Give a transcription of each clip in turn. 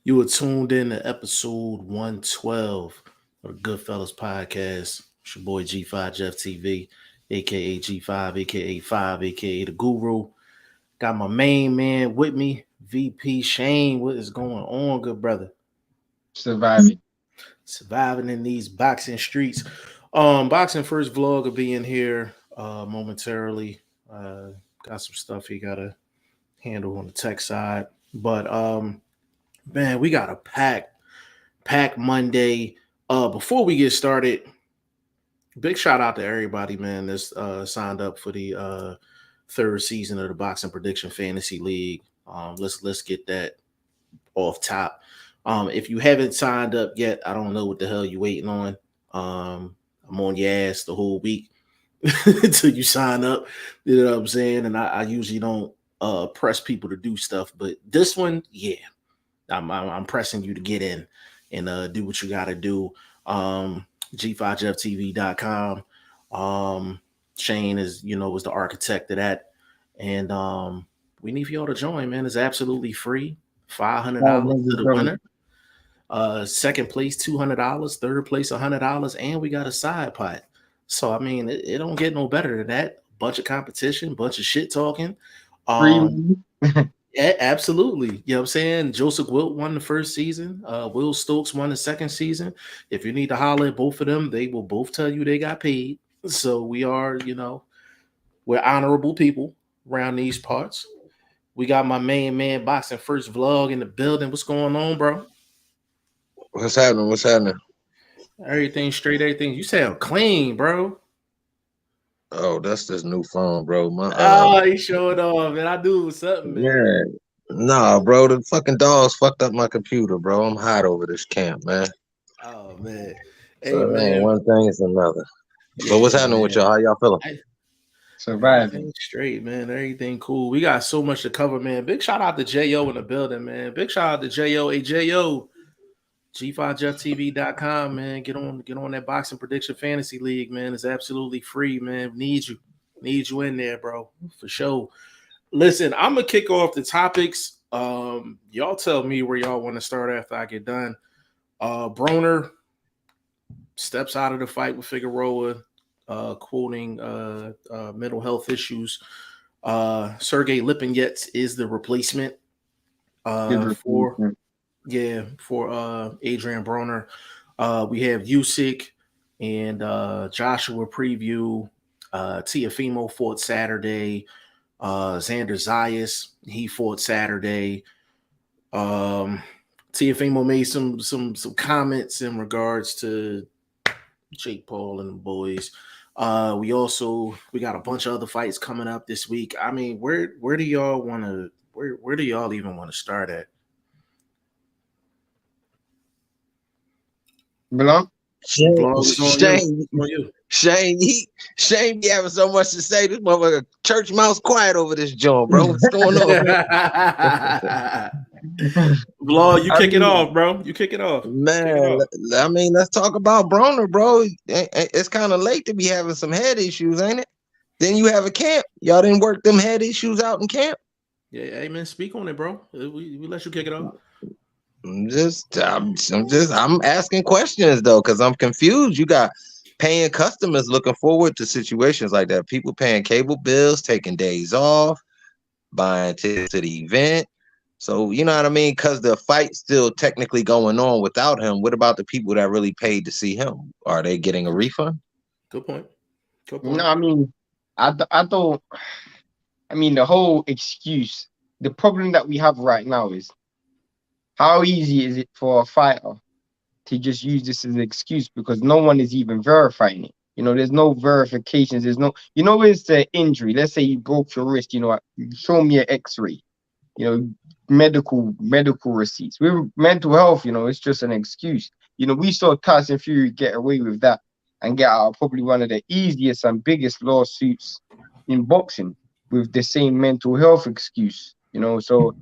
You were tuned in to episode 112 of the Goodfellas podcast. It's your boy G5 Jeff TV, aka G5, aka 5, aka the Guru. Got my main man with me, VP Shane. What is going on, good brother? Surviving. Surviving in these boxing streets. Boxing first vlog will be in here momentarily. Uh, got some stuff he gotta handle on the tech side. But man, we got a pack Monday. Before we get started, big shout out to everybody, man, that's signed up for the third season of the Boxing Prediction Fantasy League. Let's get that off top. If you haven't signed up yet, I don't know what the hell you waiting on. I'm on your ass the whole week until you sign up. You know what I'm saying? And I usually don't press people to do stuff, but this one, yeah, I'm pressing you to get in and do what you got to do. G5GFTV.com. Shane was the architect of that, and we need for y'all to join, man. It's absolutely free. $500 to the winner. Second place $200, third place $100, and we got a side pot. So I mean, it don't get no better than that. Bunch of competition, bunch of shit talking. Yeah, absolutely. You know what I'm saying? Joseph Wilt won the first season. Will Stokes won the second season. If you need to holler at both of them, they will both tell you they got paid. So we are, we're honorable people around these parts. We got my main man Boxing First Vlog in the building. What's going on, bro? What's happening? What's happening? Everything straight, everything. You sound clean, bro. Oh, that's this new phone, bro. He showed off, man. I knew it was something, man. Yeah. Nah, bro, the fucking dogs fucked up my computer, bro. I'm hot over this camp, man. Oh man. Hey So man. one thing is another. But what's happening with y'all? How y'all feeling? Surviving. Straight, man. Everything cool. We got so much to cover, man. Big shout out to J.O. in the building, man. Big shout out to J.O. Hey, J.O. G5JeffTV.com, man. Get on that boxing prediction fantasy league, man. It's absolutely free, man. Need you in there, bro. For sure. Listen, I'm gonna kick off the topics. Y'all tell me where y'all want to start after I get done. Broner steps out of the fight with Figueroa, quoting mental health issues. Sergey Lipinets is the replacement for Adrian Broner. We have Usyk and Joshua preview. Tiafimo fought Saturday. Xander Zayas, he fought Saturday. Tiafimo made some comments in regards to Jake Paul and the boys. We got a bunch of other fights coming up this week. I mean, where do y'all want to where do y'all even want to start at? Blanc? Shane be having so much to say. This motherfucker church mouse quiet over this joint, bro. What's going on? Vlog, you kick it off, bro. You kick it off. Man, I mean, let's talk about Broner, bro. It's kind of late to be having some head issues, ain't it? Then you have a camp. Y'all didn't work them head issues out in camp? Yeah, hey man, speak on it, bro. We let you kick it off. I'm asking questions though, because I'm confused. You got paying customers looking forward to situations like that. People paying cable bills, taking days off, buying tickets to the event. So you know what I mean? Because the fight's still technically going on without him. What about the people that really paid to see him? Are they getting a refund? Good point. No, I mean, the whole excuse. The problem that we have right now is how easy is it for a fighter to just use this as an excuse because no one is even verifying it. There's no verifications. There's no, it's the injury. Let's say you broke your wrist. Show me an X-ray. Medical receipts. With mental health, it's just an excuse. We saw Tyson Fury get away with that and get out of probably one of the easiest and biggest lawsuits in boxing with the same mental health excuse. So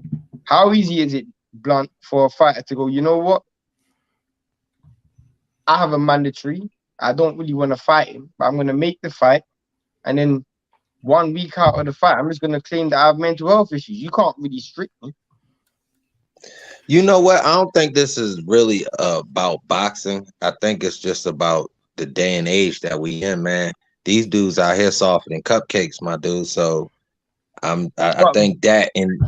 how easy is it, Blunt, for a fighter to go, you know what? I have a mandatory. I don't really want to fight him, but I'm going to make the fight. And then 1 week out of the fight, I'm just going to claim that I have mental health issues. You can't really strict me. You know what? I don't think this is really about boxing. I think it's just about the day and age that we in, man. These dudes out here softer than cupcakes, my dude. So I But think that, and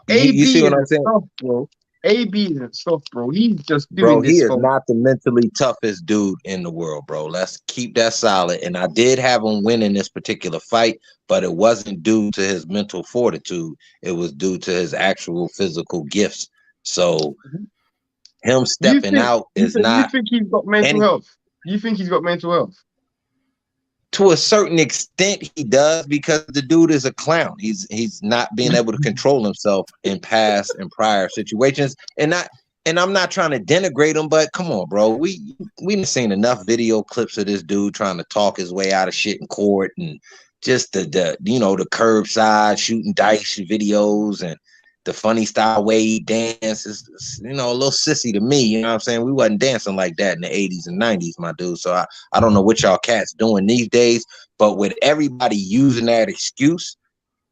you see AB what I'm isn't saying? soft, bro. AB isn't soft, bro. He's just Bro, doing he this is for. not the mentally toughest dude in the world, bro. Let's keep that solid. And I did have him win in this particular fight, but it wasn't due to his mental fortitude. It was due to his actual physical gifts. So him You stepping think out is you not think he's got mental any. health? You think he's got mental health? To a certain extent, he does, because the dude is a clown. He's not being able to control himself in past and prior situations, and I'm not trying to denigrate him, but come on, bro. We've seen enough video clips of this dude trying to talk his way out of shit in court, and just the the curbside shooting dice videos, and the funny style way he dances, a little sissy to me. You know what I'm saying? We wasn't dancing like that in the 80s and 90s, my dude. So I don't know what y'all cats doing these days, but with everybody using that excuse,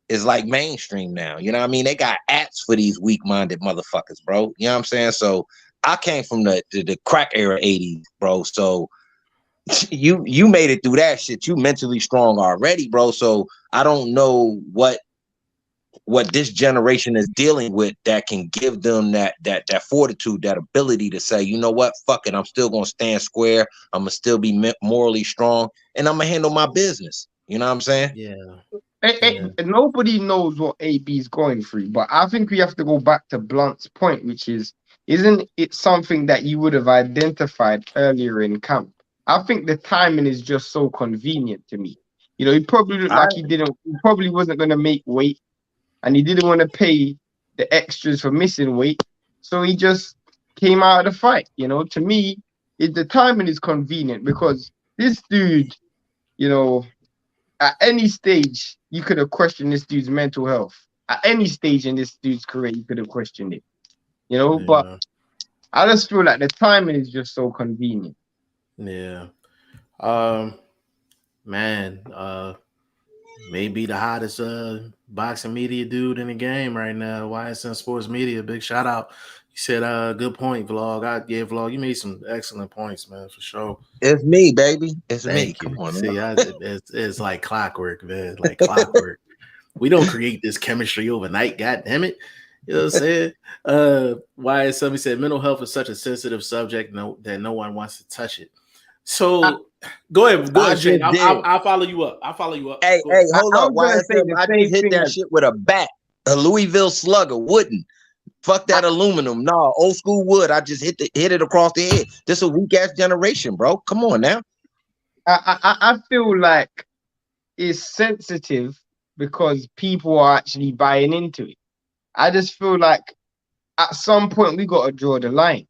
is like mainstream now. You know what I mean? They got apps for these weak-minded motherfuckers, bro. You know what I'm saying? So I came from the crack era 80s, bro. So you made it through that shit. You mentally strong already, bro. So I don't know what this generation is dealing with that can give them that fortitude, that ability to say, you know what, fuck it, I'm still gonna stand square. I'm gonna still be morally strong, and I'm gonna handle my business. You know what I'm saying? Yeah, yeah, Nobody knows what AB is going through, but I think we have to go back to Blunt's point, which is, isn't it something that you would have identified earlier in camp? I think the timing is just so convenient to me. He probably looked I like he probably wasn't going to make weight, and he didn't want to pay the extras for missing weight, so he just came out of the fight. To me, the timing is convenient because this dude, you know, at any stage, you could have questioned this dude's mental health. At any stage in this dude's career, you could have questioned it. But yeah, I just feel like the timing is just so convenient. yeah. Um, man, maybe the hottest boxing media dude in the game right now. YSN Sports Media. Big shout out. You said good point, vlog. Yeah, vlog. You made some excellent points, man, for sure. It's me, baby. It's me. Thank Come you. on, man. See, it's like clockwork, man. Like clockwork. We don't create this chemistry overnight. God damn it. You know what I'm saying? Why somebody said mental health is such a sensitive subject that no one wants to touch it. I, So go I ahead, Shane. just did. I'll follow you up. Hey, Go hey, ahead. hold I up. was gonna say YSM, the I just same hit thing that as shit with a bat. A Louisville Slugger, wooden. Fuck I, that aluminum. No, old school wood. I just hit it across the head. This a weak ass generation, bro. Come on now. I feel like it's sensitive because people are actually buying into it. I just feel like at some point we got to draw the line.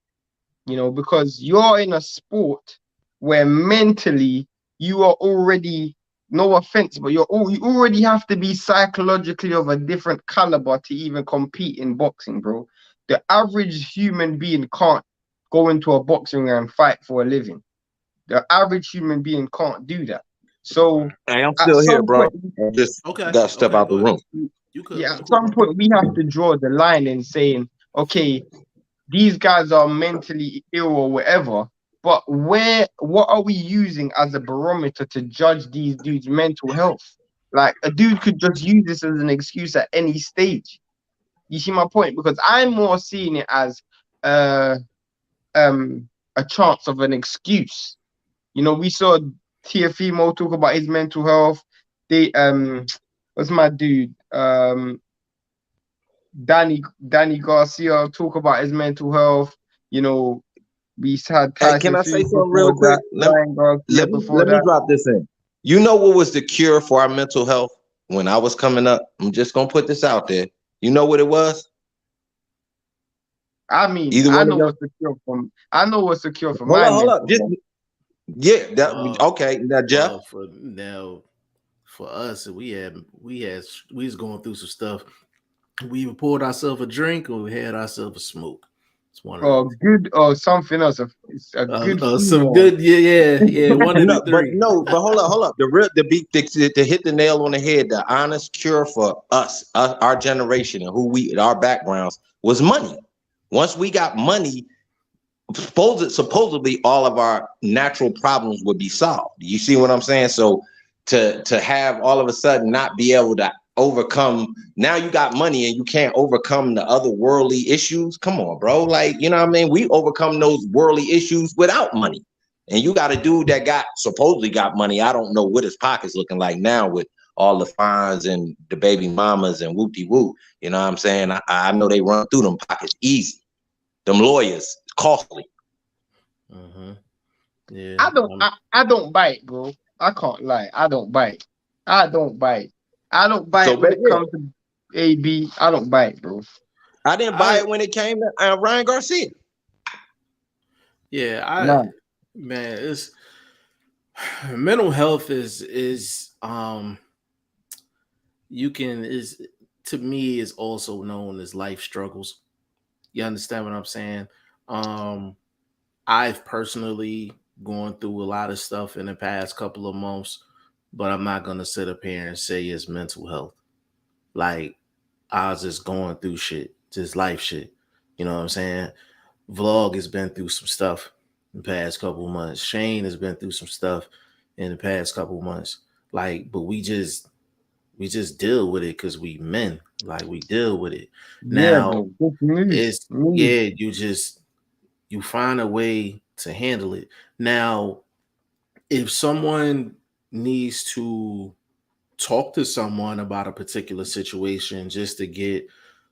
Because you're in a sport where mentally you are already, no offense, but you already have to be psychologically of a different caliber to even compete in boxing, bro. The average human being can't go into a boxing ring and fight for a living. The average human being can't do that. So Hey, I'm at still here, some bro. point, I just Okay. got to step Okay. out the Go ahead. room. You could. yeah, You at could, some bro. point we have to draw the line in saying, okay, these guys are mentally ill or whatever, but what are we using as a barometer to judge these dudes' mental health? Like, a dude could just use this as an excuse at any stage. You see my point? Because I'm more seeing it as uh a chance of an excuse. We saw Tiafimo talk about his mental health. They what's my dude? Danny Garcia talk about his mental health. You know, we had Hey, can Tyson I say Fury something before real quick? that, Ryan Garcia before Let me that. drop this in. You know what was the cure for our mental health when I was coming up? I'm just gonna put this out there. You know what it was? I mean, Either I one of know y'all. what's secure from. I know what's secure for Hold my up, hold up. mental Just health. yeah. Uh, Okay. Now, Jeff. for now, for us, we was going through some stuff. We either poured ourselves a drink or we had ourselves a smoke. It's one of Or these. good or something else. It's a good Some female. good, yeah. One of the three. But hold up. To hit the nail on the head, the honest cure for us, our generation, and our backgrounds was money. Once we got money, supposedly all of our natural problems would be solved. You see what I'm saying? So to have all of a sudden not be able to overcome, now you got money and you can't overcome the other worldly issues. Come on, bro. Like, you know what I mean? We overcome those worldly issues without money. And you got a dude that supposedly got money. I don't know what his pocket's looking like now with all the fines and the baby mamas and whoop-de-whoop. You know what I'm saying? I know they run through them pockets easy. Them lawyers, costly. Yeah. I don't bite, bro. I can't lie. I don't bite. I don't bite when it comes to AB. I don't bite, bro. I didn't buy it when it came to Ryan Garcia. Yeah, man, it's mental health is to me is also known as life struggles. You understand what I'm saying? I've personally gone through a lot of stuff in the past couple of months, but I'm not gonna sit up here and say it's mental health. Like, I was just going through shit, just life shit. You know what I'm saying? Vlog has been through some stuff in the past couple of months. Shane has been through some stuff in the past couple of months. Like, but we just deal with it because we men. Like, we deal with it. Now you find a way to handle it. Now, if someone needs to talk to someone about a particular situation just to get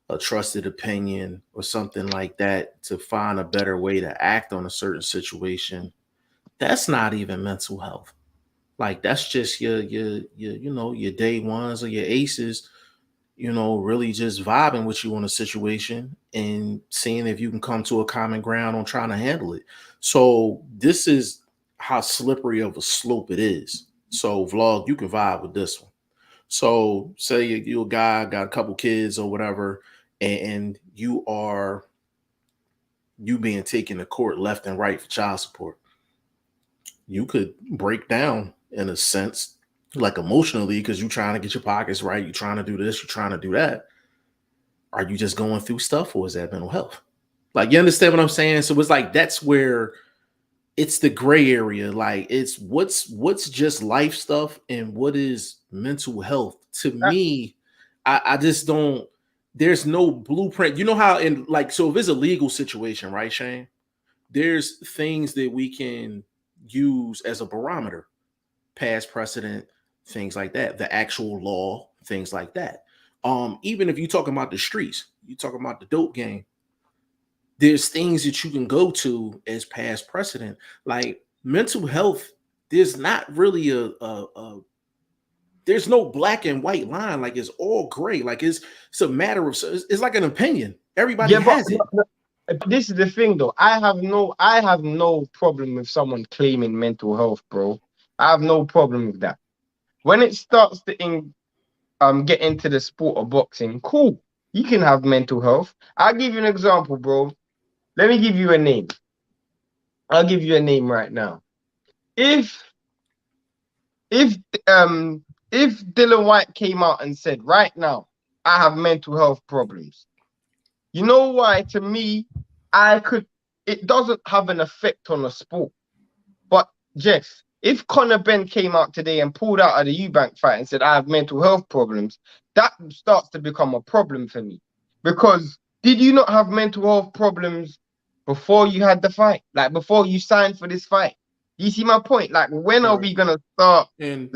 a trusted opinion or something like that, to find a better way to act on a certain situation, that's not even mental health. Like, that's just your your day ones or your aces, really just vibing with you on a situation and seeing if you can come to a common ground on trying to handle it. So this is how slippery of a slope it is. So Vlog, you can vibe with this one. So say you're a guy, got a couple kids or whatever, and you being taken to court left and right for child support. You could break down in a sense, like emotionally, because you're trying to get your pockets right, you're trying to do this, you're trying to do that. Are you just going through stuff, or is that mental health? Like, you understand what I'm saying? So it's like, that's where it's the gray area. Like, it's what's just life stuff and what is mental health. To me, I just don't, there's no blueprint. You know how so if it's a legal situation, right, Shane? There's things that we can use as a barometer, past precedent, things like that, the actual law, things like that. Even if you're talking about the streets, you're talking about the dope game, there's things that you can go to as past precedent. Like, mental health, there's not really there's no black and white line. Like, it's all gray. Like, it's a matter of, it's like an opinion. Everybody has it. But this is the thing, though. I have no problem with someone claiming mental health, bro. I have no problem with that. When it starts to get into the sport of boxing, cool. You can have mental health. I'll give you an example, bro. Let me give you a name. I'll give you a name right now. If Dylan White came out and said, right now, I have mental health problems, you know why? To me, it doesn't have an effect on the sport. But Jeff, if Conor Benn came out today and pulled out of the Eubank fight and said, I have mental health problems, that starts to become a problem for me. Because did you not have mental health problems before you had the fight? Like, before you signed for this fight? You see my point? Like, when are we going to start, being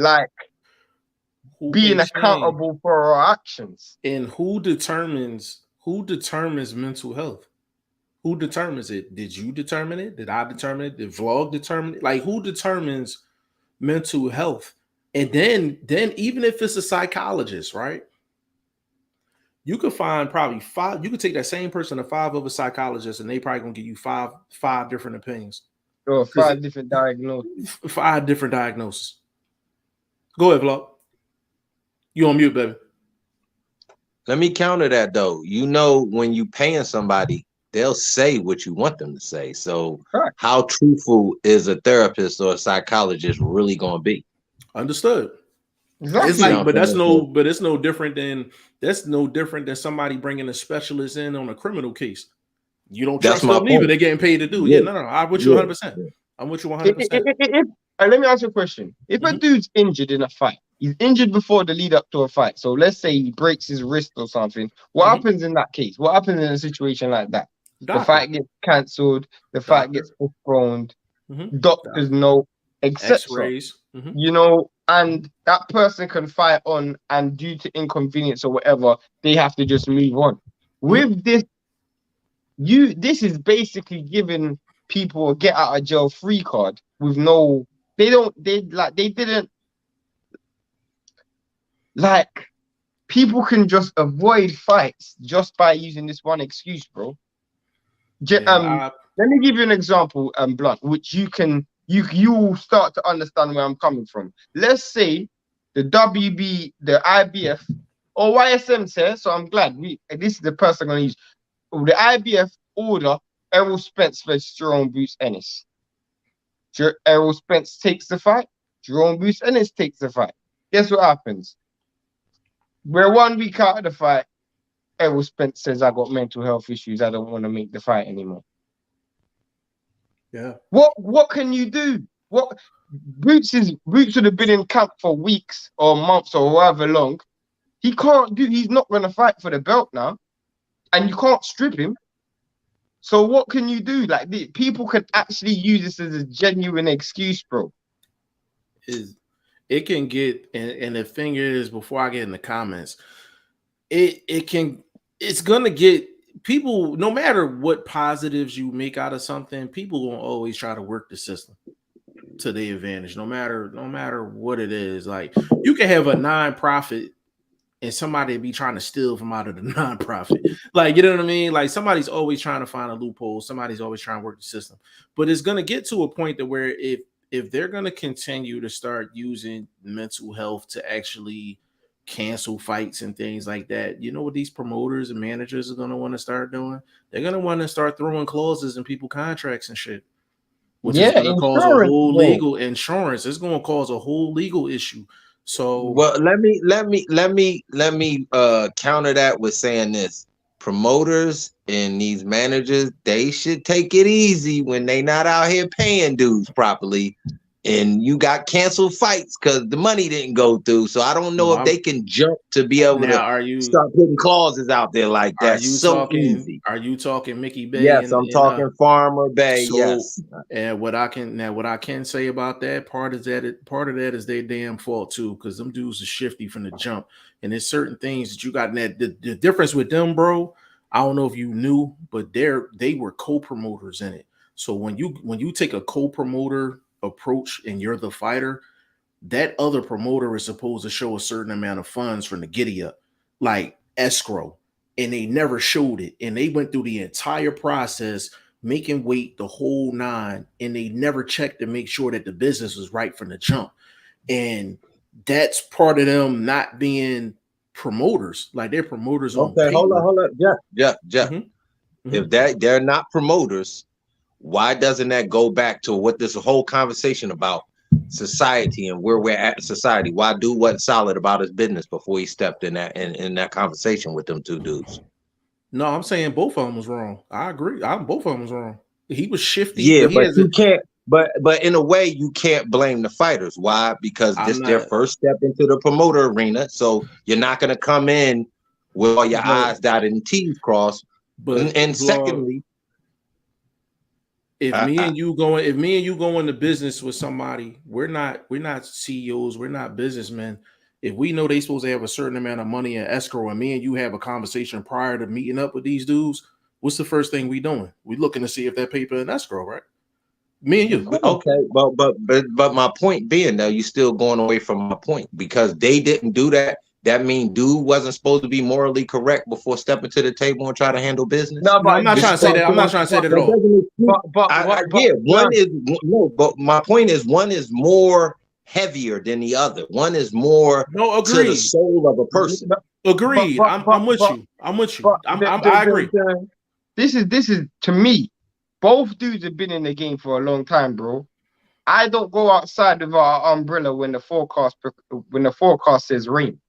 accountable for our actions? And who determines mental health? Who determines it? Did you determine it? Did I determine it? Did Vlog determine it? Like, who determines mental health? And then even if it's a psychologist, right? You could find probably 5. You could take that same person to 5 other psychologists, and they probably gonna give you five different opinions. Or 5 different diagnoses. 5 different diagnoses. Go ahead, Vlog. You on mute, baby. Let me counter that, though. When you paying somebody, they'll say what you want them to say. So Correct. how truthful is a therapist or a psychologist really going to be? Understood. Exactly. It's You know like, what I'm saying? but it's no different than somebody bringing a specialist in on a criminal case. You don't That's trust my them neither. point. They're getting paid to do. Yeah, Yeah, no. I'm with you yeah, 100%. yeah. I'm with you 100%. Let me ask you a question. If a Mhm. dude's injured in a fight, he's injured before the lead up to a fight. So let's say he breaks his wrist or something. What Mhm. happens in that case? What happens in a situation like that? The Doctor. fight gets cancelled. The fight gets Doctor. postponed. Mhm. Doctors know, etc. X-rays. Mhm. You know, and that person can fight on, and due to inconvenience or whatever, they have to just move on. With this, this is basically giving people a get out of jail free card with no, they didn't like, people can just avoid fights just by using this one excuse, bro. Yeah, Let me give you an example, Blunt, which you will start to understand where I'm coming from. Let's say the WB, the IBF, or YSM says, so I'm glad this is the person I'm gonna use. The IBF order Errol Spence versus Jerome Bruce Ennis. Errol Spence takes the fight. Jerome Bruce Ennis takes the fight. Guess what happens? We're 1 week out of the fight. Errol Spence says, I got mental health issues. I don't want to make the fight anymore. yeah. What can you do? What Boots would have been in camp for weeks or months or however long. He's not gonna fight for the belt now. And you can't strip him. So what can you do? Like, people can actually use this as a genuine excuse, bro. It can get, and the thing is, before I get in the comments, it's gonna get people, no matter what positives you make out of something, people will always try to work the system to their advantage, no matter what it is. Like, you can have a non-profit and somebody be trying to steal from out of the non-profit. Like, you know what I mean? Like, somebody's always trying to find a loophole. Somebody's always trying to work the system. But it's going to get to a point that where if they're going to continue to start using mental health to actually cancel fights and things like that, you know what these promoters and managers are going to want to start doing? They're going to want to start throwing clauses in people's contracts and shit, which is going to cause a whole legal insurance. It's going to cause a whole legal issue. So, well, let me counter that with saying this: promoters and these managers, they should take it easy when they not out here paying dues properly, and you got canceled fights because the money didn't go through. So I don't know if they can jump to be able to start putting clauses out there like that. So easy. Are you talking Mickey Bay? Yes, I'm talking Farmer Bay. So, yes. And what I can say about that, part of that is their damn fault too, because them dudes are shifty from the jump. And there's certain things that you got in that the difference with them, bro. I don't know if you knew, but they were co-promoters in it. So when you take a co-promoter approach and you're the fighter, that other promoter is supposed to show a certain amount of funds from the giddy up, like escrow, and they never showed it. And they went through the entire process, making weight the whole nine, and they never checked to make sure that the business was right from the jump. And that's part of them not being promoters, like they're promoters on paper. Hold on. Jeff. Mm-hmm. If they're not promoters, why doesn't that go back to what this whole conversation about? Society and where we're at in society. Why do what's solid about his business before he stepped in that conversation with them two dudes? No, I'm saying both of them was wrong. I agree. Both of them was wrong. He was shifty. Yeah, but you can't. But in a way, you can't blame the fighters. Why? Because this is their first step into the promoter arena. So you're not going to come in with all your I's dotted and T's crossed. And secondly, if me and you go into business with somebody, we're not CEOs, we're not businessmen. If we know they supposed to have a certain amount of money in escrow, and me and you have a conversation prior to meeting up with these dudes, what's the first thing we doing? We looking to see if that paper in escrow, right? Me and you. Okay, but my point being, though, you still going away from my point, because they didn't do that. That means dude wasn't supposed to be morally correct before stepping to the table and try to handle business. No, but I'm not trying to say that. I'm not trying to say that at all. But my point is, one is more heavier than the other. One is more to the soul of a person. Agreed. I'm with you. I agree. this is to me. Both dudes have been in the game for a long time, bro. I don't go outside of our umbrella when the forecast says rain.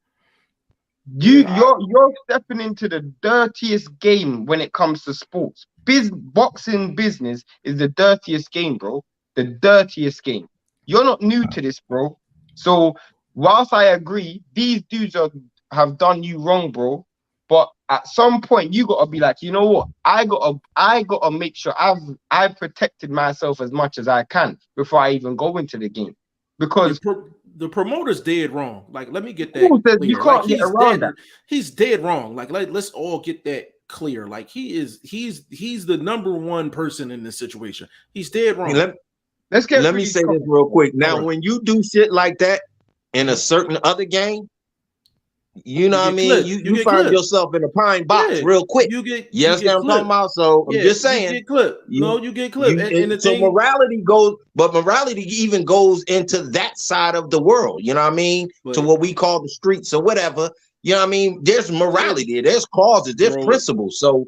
You're stepping into the dirtiest game when it comes to sports. Boxing business is the dirtiest game, bro. The dirtiest game. You're not new to this, bro. So whilst I agree, these dudes have done you wrong, bro. But at some point, you gotta be like, you know what? I gotta make sure I've protected myself as much as I can before I even go into the game. Because the promoter's dead wrong. Like, let me get that clear. You can't get around that. He's dead wrong. Like, let's all get that clear. Like, he's the number one person in this situation. He's dead wrong. Let me say this real quick. Now, when you do shit like that in a certain other game, you know what I mean? You find yourself in a pine box real quick. You understand what I'm talking about? So I'm just saying. You get clipped. You get clipped. So morality goes, but morality even goes into that side of the world. You know what I mean? To what we call the streets or whatever. You know what I mean? There's morality. There's causes. There's principles. So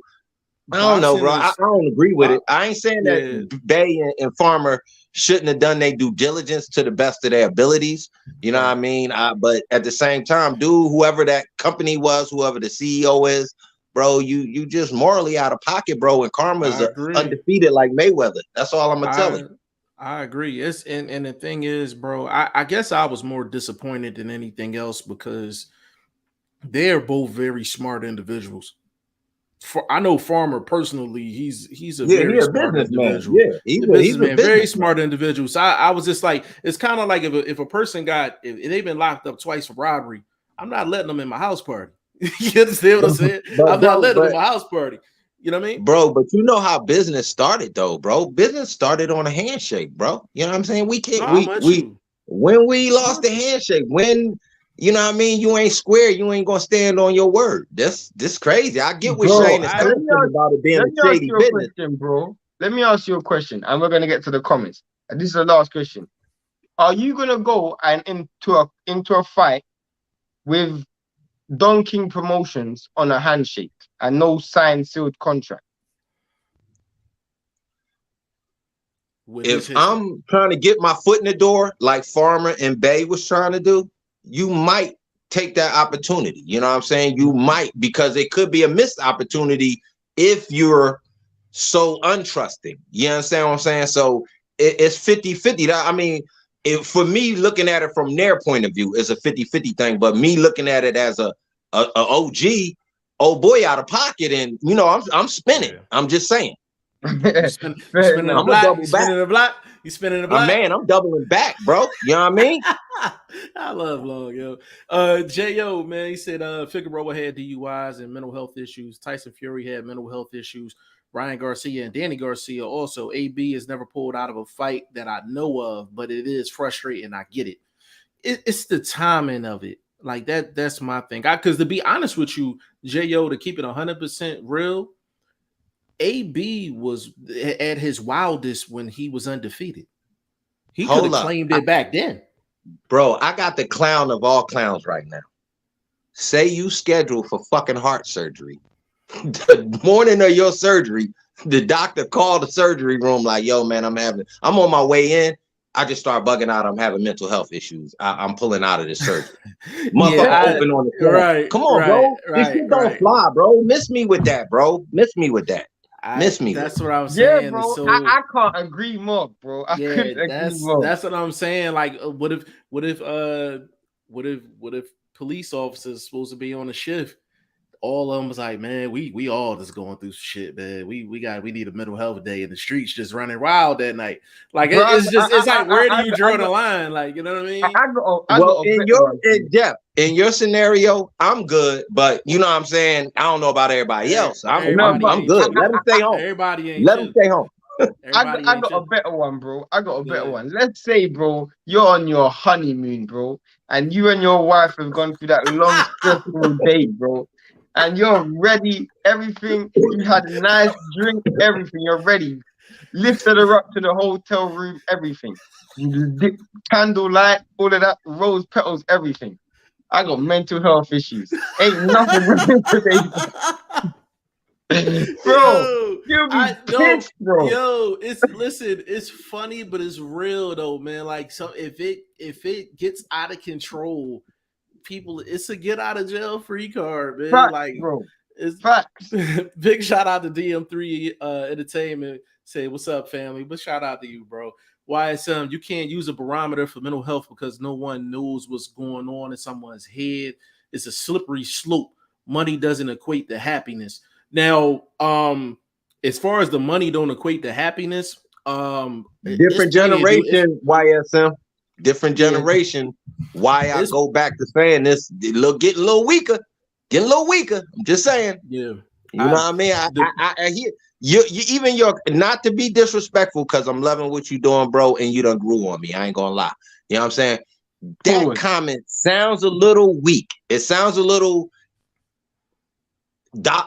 I don't know, bro. I don't agree with it. I ain't saying that Bay and Farmer shouldn't have done their due diligence to the best of their abilities. You know what I mean? But at the same time, dude, whoever that company was, whoever the CEO is, bro, you just morally out of pocket, bro. And Karma is undefeated like Mayweather. That's all I'm gonna tell you. I agree. And the thing is, bro, I guess I was more disappointed than anything else because they're both very smart individuals. I know Farmer personally. He's a very smart individual. Yeah, he's a businessman, very smart individual. So I was just like, it's kind of like if a person if they've been locked up twice for robbery, I'm not letting them in my house party. You understand what I'm saying? I'm not letting them in my house party. You know what I mean, bro? But you know how business started, though, bro. Business started on a handshake, bro. You know what I'm saying? We can't. When we lost the handshake, when. You know what I mean? You ain't square. You ain't gonna stand on your word. This crazy. I get what Shane is talking about it being a shady business, bro. Let me ask you a question, and we're gonna get to the comments. And this is the last question: are you gonna go and into a fight with Don King Promotions on a handshake and no signed sealed contract? If I'm trying to get my foot in the door, like Farmer and Bay was trying to do, you might take that opportunity. You know what I'm saying? You might, because it could be a missed opportunity if you're so untrusting. You understand what I'm saying? So it's 50-50. I mean, for me, looking at it from their point of view, it's a 50-50 thing. But me looking at it as a OG, old boy out of pocket, and you know, I'm spinning. Yeah. I'm just saying. Spinning the block. You spinning the block. Man, I'm doubling back, bro. You know what I mean? I love Long, yo. J.O., man, he said Figueroa had DUIs and mental health issues. Tyson Fury had mental health issues. Ryan Garcia and Danny Garcia also. AB has never pulled out of a fight that I know of, but it is frustrating. I get it. It's the timing of it. Like that's my thing. Because to be honest with you, J.O., to keep it 100% real, AB was at his wildest when he was undefeated. He could have claimed it back then. Bro, I got the clown of all clowns right now. Say you scheduled for fucking heart surgery. The morning of your surgery, the doctor called the surgery room like, yo, man, I'm on my way in. I just start bugging out. I'm having mental health issues. I'm pulling out of this surgery. Motherfucker open on the floor. Right, come on, bro. This shit don't fly, bro. Miss me with that, bro. Miss me with that. That's what I was saying. Yeah, bro. So, I can't agree more, bro. I couldn't agree more. That's what I'm saying. Like, what if police officers supposed to be on a shift? All of them was like, man, we all just going through shit, man. We need a mental health day in the streets, just running wild that night. Like, bro, it's like, where do you draw the line? Like, you know what I mean? In your scenario, I'm good, but you know what I'm saying? I don't know about everybody else. I'm good. Let them stay home. Everybody ain't. Let them stay home. I got a better one, bro. I got a better one. Let's say, bro, you're on your honeymoon, bro, and you and your wife have gone through that long, stressful day, bro. And you're ready, everything. You had a nice drink, everything. You're ready. Lifted her up to the hotel room, everything. Candlelight, all of that, rose petals, everything. I got mental health issues. Ain't nothing wrong today. Bro, You'll be I no, pissed, bro. yo, it's funny, but it's real though, man. Like, so if it gets out of control, people, it's a get out of jail free card, man. Facts, Like, bro. it's Facts. big shout out to DM3 Entertainment. Say what's up, family. But shout out to you, bro. YSM, you can't use a barometer for mental health because no one knows what's going on in someone's head. It's a slippery slope. Money doesn't equate to happiness. Now, as far as the money don't equate to happiness, different generation, YSM. Different generation. Why I go back to saying this, getting a little weaker. Getting a little weaker. I'm just saying. Yeah. You know what I mean? I hear you even your, not to be disrespectful, because I'm loving what you doing, bro, and you done grew on me. I ain't gonna lie. You know what I'm saying? That comment sounds a little weak. It sounds a little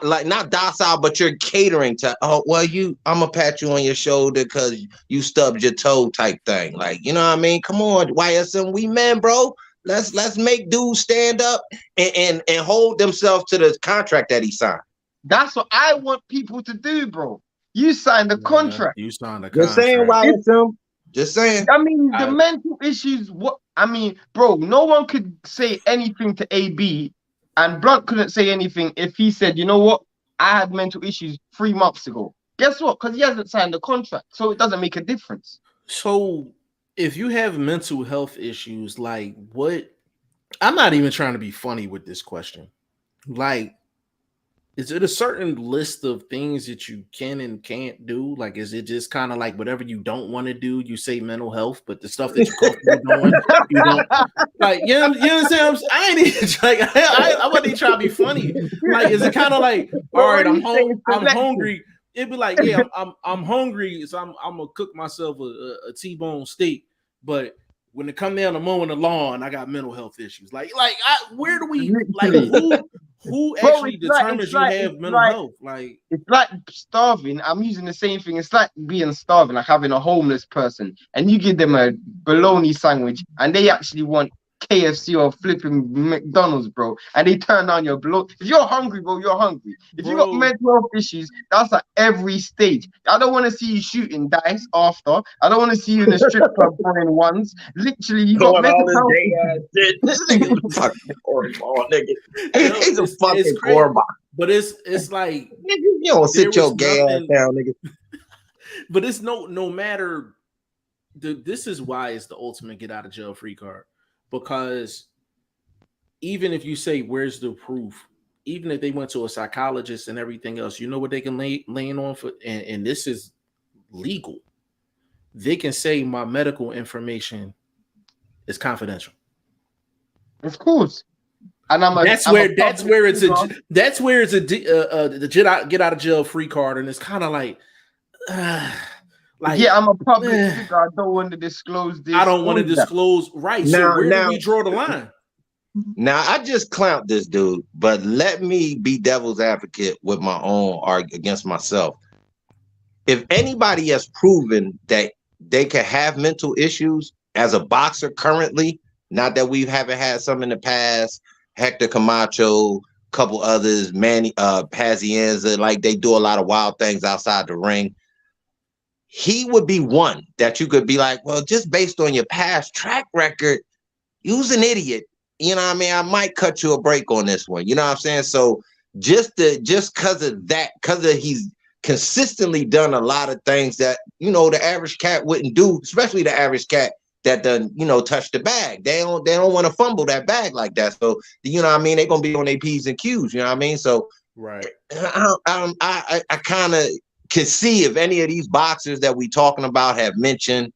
like not docile, but you're catering to, oh, well, I'm gonna pat you on your shoulder because you stubbed your toe type thing. Like, you know what I mean? Come on, YSM, we men, bro. Let's make dudes stand up and hold themselves to the contract that he signed. That's what I want people to do, bro. You signed the contract. You signed a Just contract. saying, YSM. Just saying. I mean, the mental issues. What I mean, bro, no one could say anything to AB, and Blunt couldn't say anything if he said, you know what, I had mental issues 3 months ago. Guess what? Because he hasn't signed the contract, so it doesn't make a difference. So, if you have mental health issues, like what? I'm not even trying to be funny with this question. Like, is it a certain list of things that you can and can't do? Like, is it just kind of like whatever you don't want to do, you say mental health, but the stuff that you're comfortable doing, you don't like, you understand? I ain't even like, I wasn't even trying to be funny. Like, is it kind of like, all right, I'm hungry. It'd be like, yeah, I'm hungry, so I'm gonna cook myself a T-bone steak, but when it come down to mowing the lawn, I got mental health issues. Where do we like who actually determines you have mental health? Like, it's like starving. I'm using the same thing. It's like being starving, like having a homeless person, and you give them a bologna sandwich, and they actually want KFC or flipping McDonald's, bro, and they turn down your bologna. If you're hungry, bro, you're hungry. If you got mental health issues, that's at every stage. I don't want to see you shooting dice after. I don't want to see you in a strip club playing ones. Literally, you got mental health issues. This nigga's a fucking cornball, nigga. He's a fucking cornball. But it's like, nigga, you don't sit your gay ass down, nigga. But it's no matter. This is why it's the ultimate get out of jail free card. Because even if you say, where's the proof? Even if they went to a psychologist and everything else, you know what they can lay on for? And this is legal. They can say my medical information is confidential. Of course. And that's where it's a get out of jail free card, and it's kind of like, yeah, I'm a public figure. I don't want to disclose this. I don't want to disclose. Right. So where do we draw the line? Now, I just clowned this dude, but let me be devil's advocate with my own argument against myself. If anybody has proven that they can have mental issues as a boxer currently, not that we haven't had some in the past, Hector Camacho, couple others, Manny Pazienza, like they do a lot of wild things outside the ring. He would be one that you could be like, well, just based on your past track record, you's an idiot. You know what I mean? I might cut you a break on this one. You know what I'm saying? So just because of that, because he's consistently done a lot of things that, you know, the average cat wouldn't do, especially the average cat that done, you know, touch the bag. They don't want to fumble that bag like that. So, you know what I mean? They're going to be on their P's and Q's. You know what I mean? So right. I kind of can see if any of these boxers that we talking about have mentioned,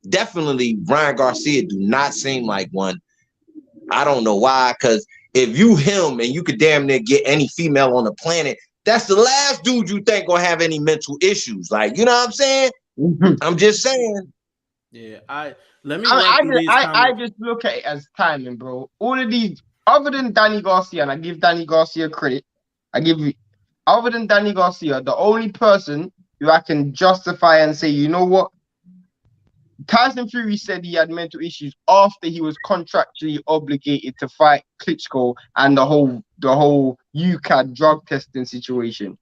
definitely Ryan Garcia do not seem like one. I don't know why, because if you him and you could damn near get any female on the planet, that's the last dude you think gonna have any mental issues. Like, you know what I'm saying? I'm just saying. Yeah, I just look at it as timing, bro. All of these, other than Danny Garcia, and I give Danny Garcia credit, other than Danny Garcia, the only person who I can justify and say, you know what? Tyson Fury said he had mental issues after he was contractually obligated to fight Klitschko and the whole UCAD drug testing situation.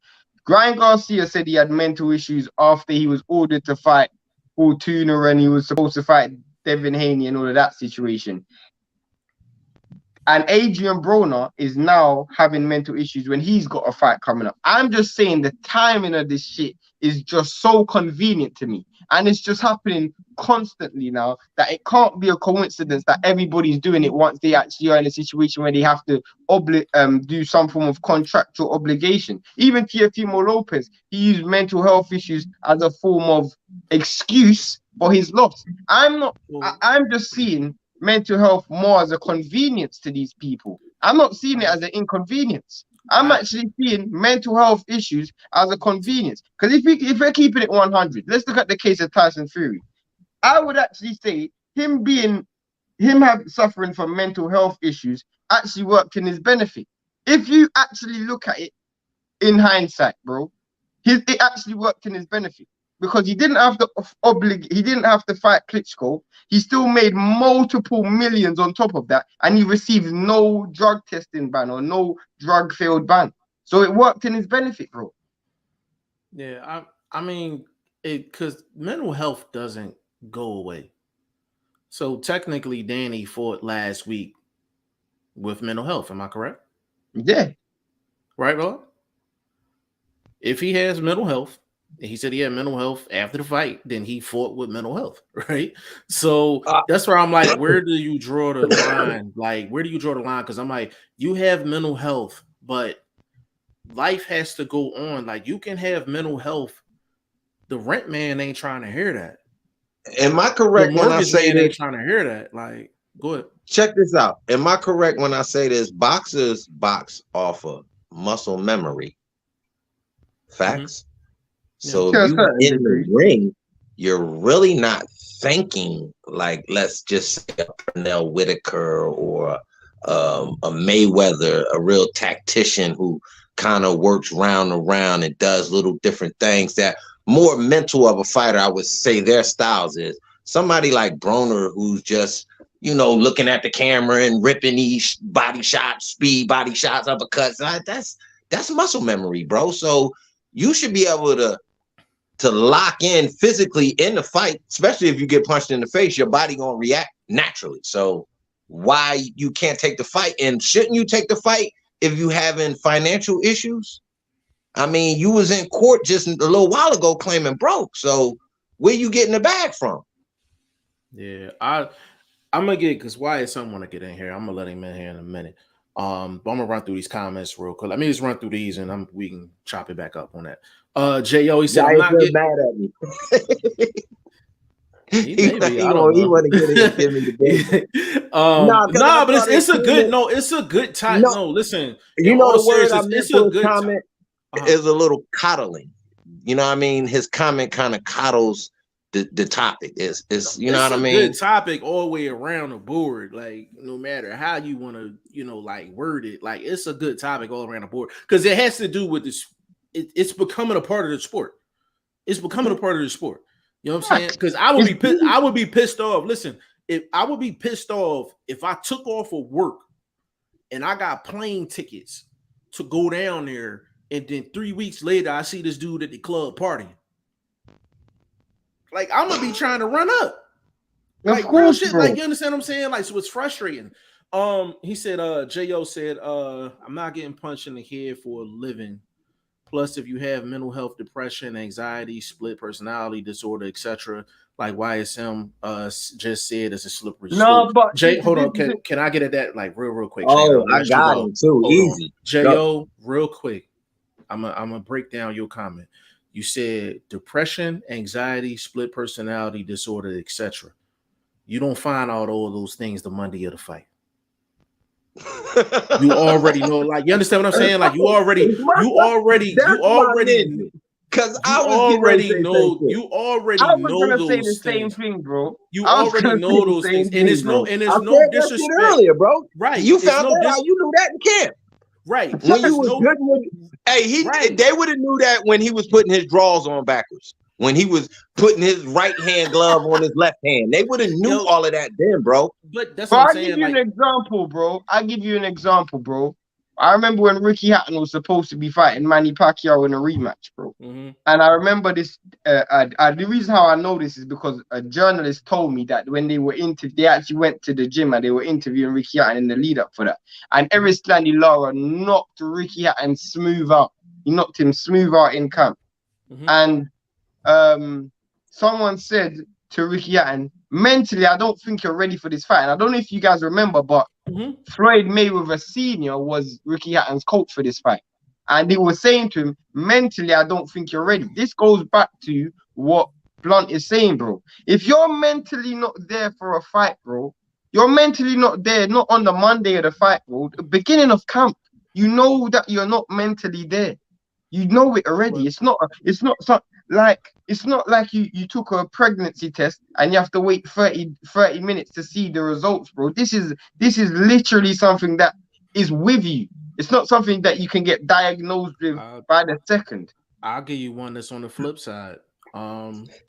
Ryan Garcia said he had mental issues after he was ordered to fight Fortuna and he was supposed to fight Devin Haney and all of that situation. And Adrian Broner is now having mental issues when he's got a fight coming up. I'm just saying the timing of this shit is just so convenient to me. And it's just happening constantly now that it can't be a coincidence that everybody's doing it once they actually are in a situation where they have to do some form of contractual obligation. Even Teofimo Lopez, he used mental health issues as a form of excuse for his loss. I'm just seeing mental health more as a convenience to these people. I'm not seeing it as an inconvenience. I'm actually seeing mental health issues as a convenience. Because if we're keeping it 100, let's look at the case of Tyson Fury. I would actually say suffering from mental health issues actually worked in his benefit. If you actually look at it in hindsight, bro, it actually worked in his benefit. Because he didn't have to fight Klitschko. He still made multiple millions on top of that, and he received no drug testing ban or no drug failed ban. So it worked in his benefit, bro. Yeah, I mean, because mental health doesn't go away. So technically, Danny fought last week with mental health. Am I correct? Yeah. Right, Lord? If he has mental health, he said he had mental health after the fight, then he fought with mental health, right? So that's where I'm like, where do you draw the line? Like, where do you draw the line? Because I'm like, you have mental health, but life has to go on. Like, you can have mental health. The rent man ain't trying to hear that. Am I correct when I say that? Ain't trying to hear that. Like, go ahead. Check this out. Am I correct when I say this? Boxers box off of muscle memory. Facts. So if you in the ring, you're really not thinking like, let's just say a Pernell Whitaker or a Mayweather, a real tactician who kind of works round and round and does little different things that more mental of a fighter, I would say their styles is. Somebody like Broner, who's just, looking at the camera and ripping these body shots, speed body shots, uppercuts. That's muscle memory, bro. So you should be able to lock in physically in the fight, especially if you get punched in the face, your body gonna react naturally. So why you can't take the fight? And shouldn't you take the fight if you having financial issues? I mean, you was in court just a little while ago claiming broke. So where you getting the bag from? Yeah, I'm gonna get, because Wyatt son want to get in here. I'm gonna let him in here in a minute. But I'm gonna run through these comments real quick. Let me just run through these and we can chop it back up on that. J.O. he said, I'm not getting mad at me. he want to give me the bait. But it's a good it's a good time. No, listen, the word I meant for his comment is a little coddling. You know what I mean? His comment kind of coddles the topic. It's you know what I mean? Good topic all the way around the board. Like, no matter how you want to, like, word it, like, it's a good topic all around the board because it has to do with this. It's becoming a part of the sport. It's becoming a part of the sport. You know what I'm saying? Because I would be pissed off. Listen, if I would be pissed off if I took off of work and I got plane tickets to go down there, and then 3 weeks later I see this dude at the club partying. Like, I'm gonna be trying to run up. Like, real shit. Like, you understand what I'm saying? Like, so it's frustrating. He said, J.O. said, I'm not getting punched in the head for a living. Plus, if you have mental health, depression, anxiety, split personality disorder, etc., like YSM just said, it's a slippery slope. But Jay, hold on, can I get at that like real quick? Oh, I got him too. Easy. J.O., real quick. I'm gonna break down your comment. You said depression, anxiety, split personality disorder, etc. You don't find all those things the Monday of the fight. You already know, like, you understand what I'm saying? Like, you already because I already know those say the same thing, bro. You already know those things, and it's no disrespect earlier, bro. Right? You found out how you knew that in camp, right? When you was good with, they would have knew that when he was putting his drawers on backwards. When he was putting his right hand glove on his left hand, they would have knew all of that then, bro. But that's what I'm saying. I'll give you an example, bro. I remember when Ricky Hatton was supposed to be fighting Manny Pacquiao in a rematch, bro. And I remember this. The reason how I know this is because a journalist told me that when they were they actually went to the gym and they were interviewing Ricky Hatton in the lead up for that. And Erislandy Lara knocked Ricky Hatton smooth out. He knocked him smooth out in camp. And someone said to Ricky Hatton, mentally, I don't think you're ready for this fight. And I don't know if you guys remember, but Floyd Mayweather Sr. was Ricky Hatton's coach for this fight. And they were saying to him, mentally, I don't think you're ready. This goes back to what Blunt is saying, bro. If you're mentally not there for a fight, bro, you're mentally not there, not on the Monday of the fight, bro. The beginning of camp, you know that you're not mentally there. You know it already. It's not like you took a pregnancy test and you have to wait 30 minutes to see the results, bro. This is literally something that is with you. It's not something that you can get diagnosed with by the second. I'll give you one that's on the flip side.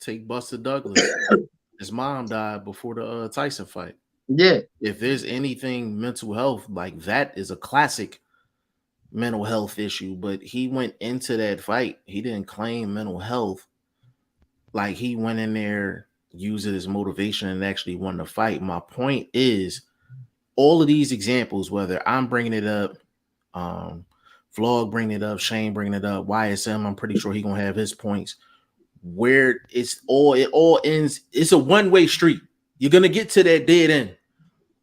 Take Buster Douglas. His mom died before the Tyson fight. Yeah. If there's anything mental health, like that is a classic mental health issue, but he went into that fight. He didn't claim mental health. Like, he went in there, used it as motivation, and actually won the fight. My point is, all of these examples, whether I'm bringing it up, Vlog bringing it up, Shane bringing it up, YSM, I'm pretty sure he gonna have his points. Where it all ends, it's a one-way street. You're gonna get to that dead end.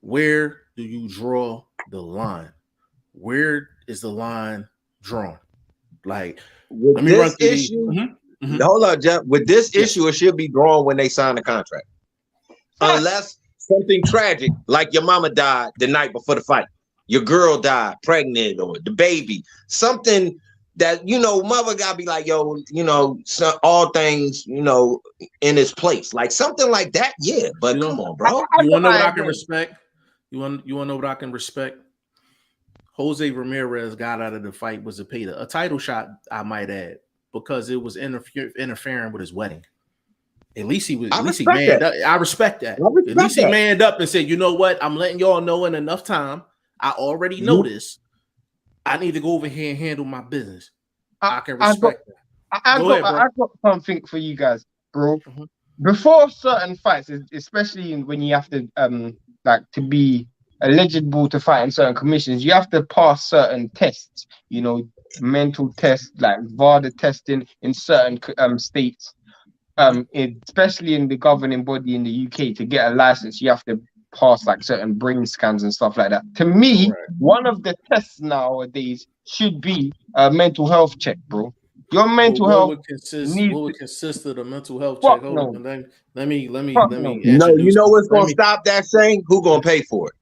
Where do you draw the line? Where is the line drawn? Like, let me run through issue. Hold on, Jeff. With this issue, it should be drawn when they sign the contract, unless something tragic, like your mama died the night before the fight, your girl died pregnant, or the baby, something that, you know, mother gotta be like, yo, you know, all things, you know, in its place, like something like that. Yeah, but come on, bro. You want to know what I can respect? You want to know what I can respect? Jose Ramirez got out of the fight was a title shot, I might add, because it was interfering with his wedding. At least he was. At least he manned up. I respect that. At least he manned up and said, "You know what? I'm letting y'all know in enough time. I already know this. I need to go over here and handle my business." I can respect that. I got something for you guys, bro. Before certain fights, especially when you have to like to be eligible to fight in certain commissions, you have to pass certain tests. You know, mental tests like VADA testing in certain states. Especially in the governing body in the UK, to get a license, you have to pass like certain brain scans and stuff like that. To me, one of the tests nowadays should be a mental health check, bro. Your mental health would consist of the mental health check. Hold on. Let me. No, you know what's gonna stop that, Shane? Who gonna pay for it?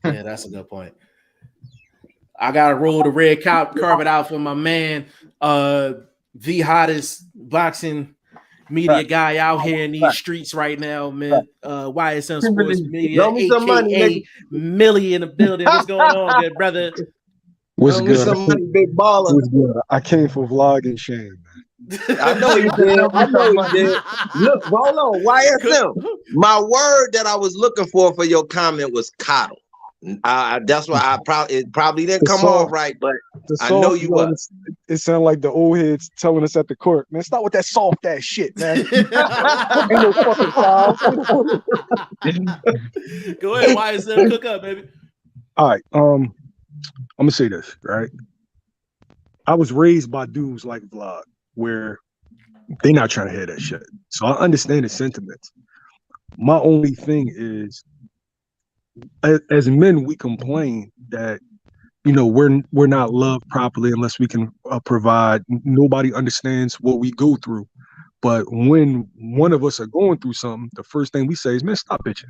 Yeah, that's a good point. I gotta roll the red carpet out for my man, the hottest boxing media guy out here in these streets right now, man. YSM Sports Media, aka Millie in the building. What's going on, good brother? What's good? Somebody big baller. What's good? I came for vlogging Shane, man. I know he did. I know he did. Look, hold on, YSM. My word that I was looking for your comment was coddle. That's why it probably didn't come off right, but I know you was. It sounded like the old heads telling us at the court, man, stop with that soft ass shit, man. Ain't no fucking foul. Go ahead, YSM, cook up, baby. All right, I'm gonna say this, right? I was raised by dudes like Vlog, where they not trying to hear that shit. So I understand the sentiments. My only thing is, as men, we complain that, you know, we're not loved properly unless we can provide. Nobody understands what we go through. But when one of us are going through something, the first thing we say is, man, stop bitching,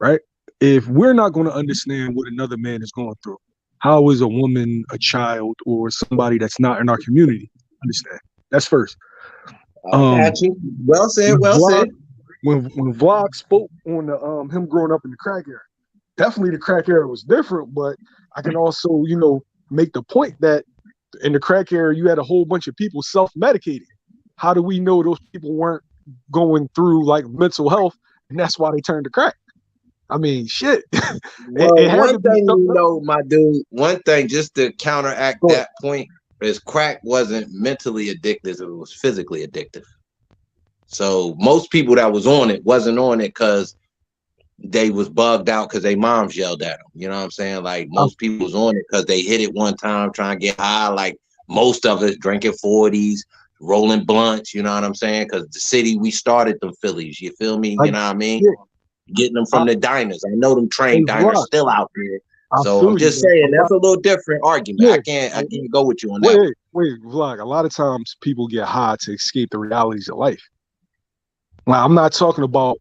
right? If we're not going to understand what another man is going through, how is a woman, a child, or somebody that's not in our community understand? That's first. Got you. Well said. When Vlog spoke on the him growing up in the crack era, definitely the crack era was different, but I can also, you know, make the point that in the crack era, you had a whole bunch of people self-medicating. How do we know those people weren't going through like mental health, and that's why they turned to crack? I mean, shit. Well, it had one to be thing something you else. know, my dude, one thing just to counteract Go ahead. that point is crack wasn't mentally addictive, it was physically addictive. So most people that was on it wasn't on it because they was bugged out because their moms yelled at them. You know what I'm saying? Like most people was on it because they hit it one time trying to get high. Like most of us drinking 40s, rolling blunts. You know what I'm saying? Because the city we started them Phillies. You feel me? You know what I mean? Yeah, Getting them from the diners. I know them train diners Vlad, still out there. I So I'm feel you, just but saying a that's lot, a little different argument. yeah. I can't go with you on that one. Wait, Vlad. A lot of times people get high to escape the realities of life. Like, I'm not talking about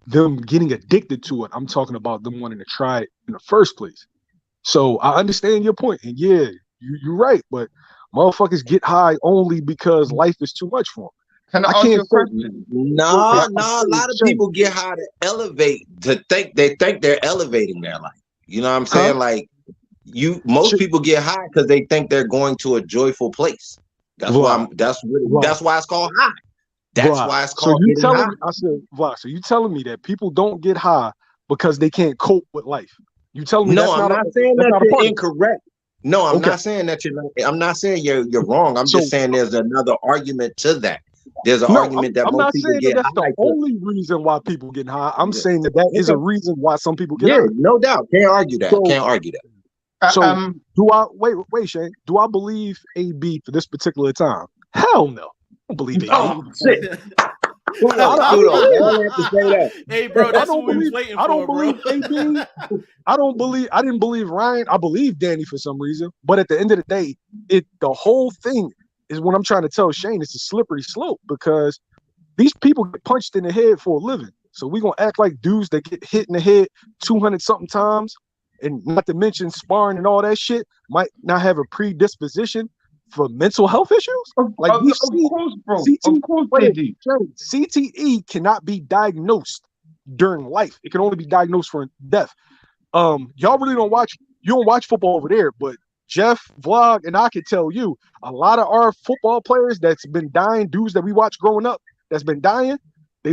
them getting addicted to it. I'm talking about them wanting to try it in the first place. So I understand your point, and yeah, you're right. But motherfuckers get high only because life is too much for them. Can I I ask you can't a say. question? No, I'm a saying, lot of Shane, people get high to elevate to think they think they're elevating their life. You know what I'm huh? saying? Like most Shit, people get high because they think they're going to a joyful place. That's Vlad, Vlad, that's why it's called high. That's Vlad. why it's So called you getting telling high. me? I said, Vlad. So you telling me that people don't get high because they can't cope with life? You telling me No, that's I'm not a not saying that's that not a you're part of it? incorrect. No, I'm Okay. not saying that I'm not saying you're wrong. I'm just So saying there's another argument to that. There's an no, argument that I'm most not people saying that get that's the high to. only reason why people get high. I'm Yeah. saying that that is a Okay. reason why some people get Yeah, high. no doubt. Can't argue that. So Can't argue that. so do I wait, Shane? Do I believe AB for this particular time? Hell no. I don't believe AB. Oh shit. I don't believe it. All have to say that. Hey, bro, I that's don't what we was believe. waiting I don't for, bro. believe AB. I didn't believe Ryan. I believe Danny for some reason. But at the end of the day, the whole thing is what I'm trying to tell Shane. It's a slippery slope because these people get punched in the head for a living. So we're gonna act like dudes that get hit in the head 200 something times, and not to mention sparring and all that shit, might not have a predisposition for mental health issues. Like Of we course, bro. CT, Of course they do. CTE cannot be diagnosed during life. It can only be diagnosed for death. Y'all really don't watch. You don't watch football over there, but Jeff, Vlog, and I can tell you a lot of our football players that's been dying, dudes that we watched growing up, that's been dying. They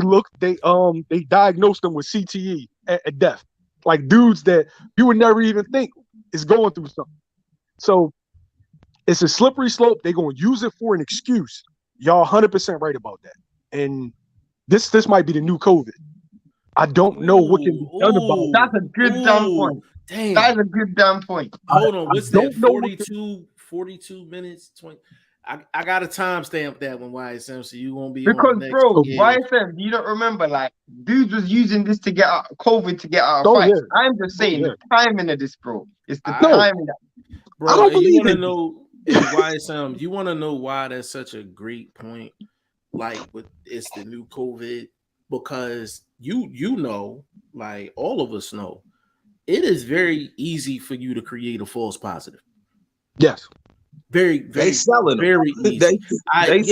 diagnosed them with CTE at death. Like dudes that you would never even think is going through something. So it's a slippery slope. They're gonna use it for an excuse. Y'all 100% right about that. And this might be the new COVID. I don't know what can be done about it. That's a good damn point. Damn. That is a good damn point. Hold on, what's I that? don't know 42 minutes, 20. I got to timestamp that one, YSM, so you won't be Because, on the next. bro, Yeah. YSM, you don't remember, like, dudes was using this to get out COVID to get out of Oh, fights. yeah. I'm just saying yeah. the timing of this, bro. It's the No. timing. Bro, I don't and you believe want to it. know, YSM, you want to know why that's such a great point? Like, it's the new COVID, because you know, like all of us know, it is very easy for you to create a false positive. Yes. Very, They selling them. very easy.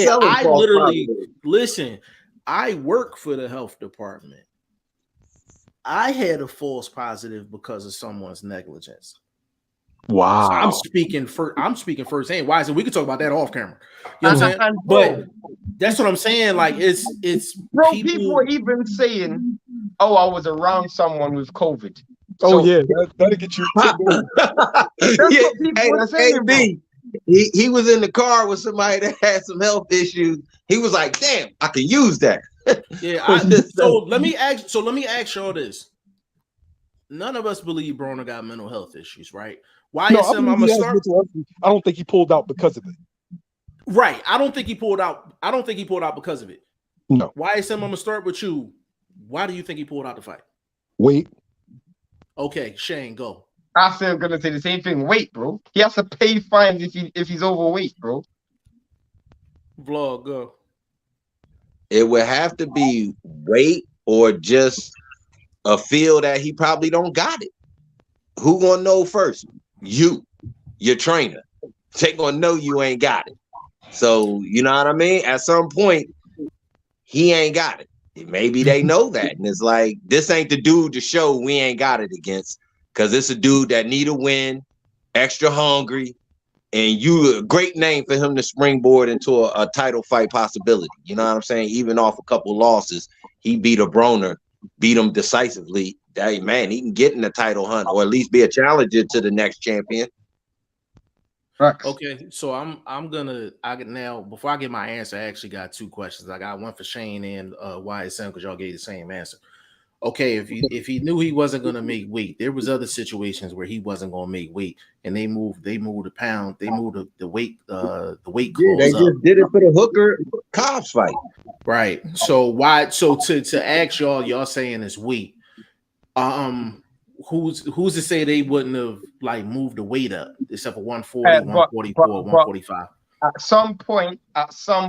selling I false literally positives. listen. I work for the health department. I had a false positive because of someone's negligence. Wow. So I'm speaking firsthand. Why is it? We can talk about that off camera. You know what I'm saying? And But that's what I'm saying. Like it's bro, people were even saying, "Oh, I was around someone with COVID." Oh So, yeah, that'll get you. That's what people were saying, bro. He was in the car with somebody that had some health issues. He was like, "Damn, I could use that." Yeah. So let me ask y'all this. None of us believe Broner got mental health issues, right? Why No, is I'm gonna start? I don't think he pulled out because of it. Right. I don't think he pulled out because of it. No. Why is I'm gonna start with you? Why do you think he pulled out the fight? Wait. Okay, Shane, go. I said I'm gonna say the same thing. Wait, bro. He has to pay fines if he's overweight, bro. Vlog, go. It would have to be weight or just a feel that he probably don't got it. Who gonna know first? You, your trainer. They gonna know you ain't got it. So you know what I mean? At some point, he ain't got it. Maybe they know that. And it's like, this ain't the dude to show we ain't got it against. Cause it's a dude that need a win, extra hungry, and you a great name for him to springboard into a title fight possibility. You know what I'm saying? Even off a couple losses, he beat a Broner, beat him decisively, hey man, he can get in the title hunt or at least be a challenger to the next champion. Okay, so now before I get my answer, I actually got two questions. I got one for Shane and YSM because y'all gave the same answer. Okay, if he knew he wasn't gonna make weight, there was other situations where he wasn't gonna make weight, and they moved the pound, they moved the weight clause they just up. did it for the Hooker Cobbs fight. Right. So why? So to ask y'all saying it's weight. Who's to say they wouldn't have like moved the weight up except for 140, 144, 145? At some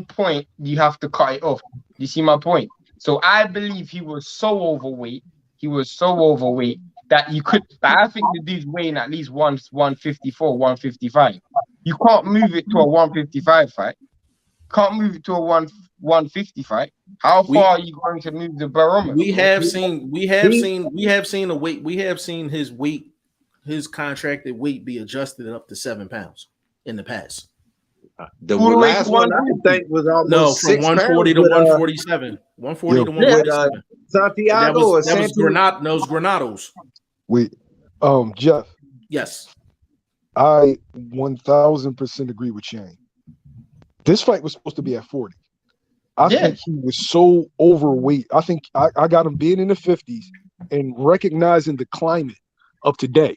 point, you have to cut it off. You see my point? So I believe he was so overweight. That you could. I think the dude's weighing at least 154, 155. You can't move it to a 155 fight. Can't move it to a 150 fight. How far are you going to move the barometer? We have seen the weight. We have seen his weight, his contracted weight be adjusted up to 7 pounds in the past. The last one I think was almost from 140 to 147. 140 to 147. Santiago or that was those Granados. Wait, Jeff. Yes. I 1000% agree with Shane. This fight was supposed to be at 40. I think he was so overweight. I think I got him being in the 50s and recognizing the climate of today.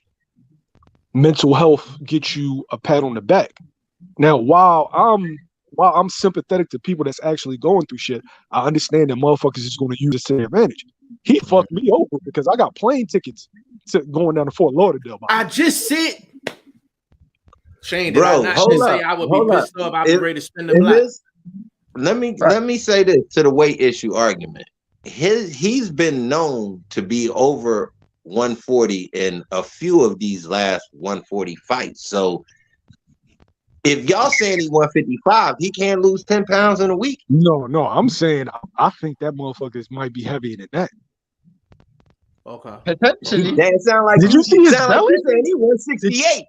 Mental health gets you a pat on the back. Now, while I'm sympathetic to people that's actually going through shit, I understand that motherfuckers is going to use this to their advantage. He fucked me over because I got plane tickets to going down to Fort Lauderdale. I just said, Shane, did bro, I not just say I would be pissed off? I'd be ready to spin the block. Let me say this to the weight issue argument. He's been known to be over 140 in a few of these last 140 fights. So if y'all saying he 155, he can't lose 10 pounds in a week. No, I'm saying I think that motherfucker might be heavier than that. Okay. Potentially. That sound like Did you see his belly? Like he 168.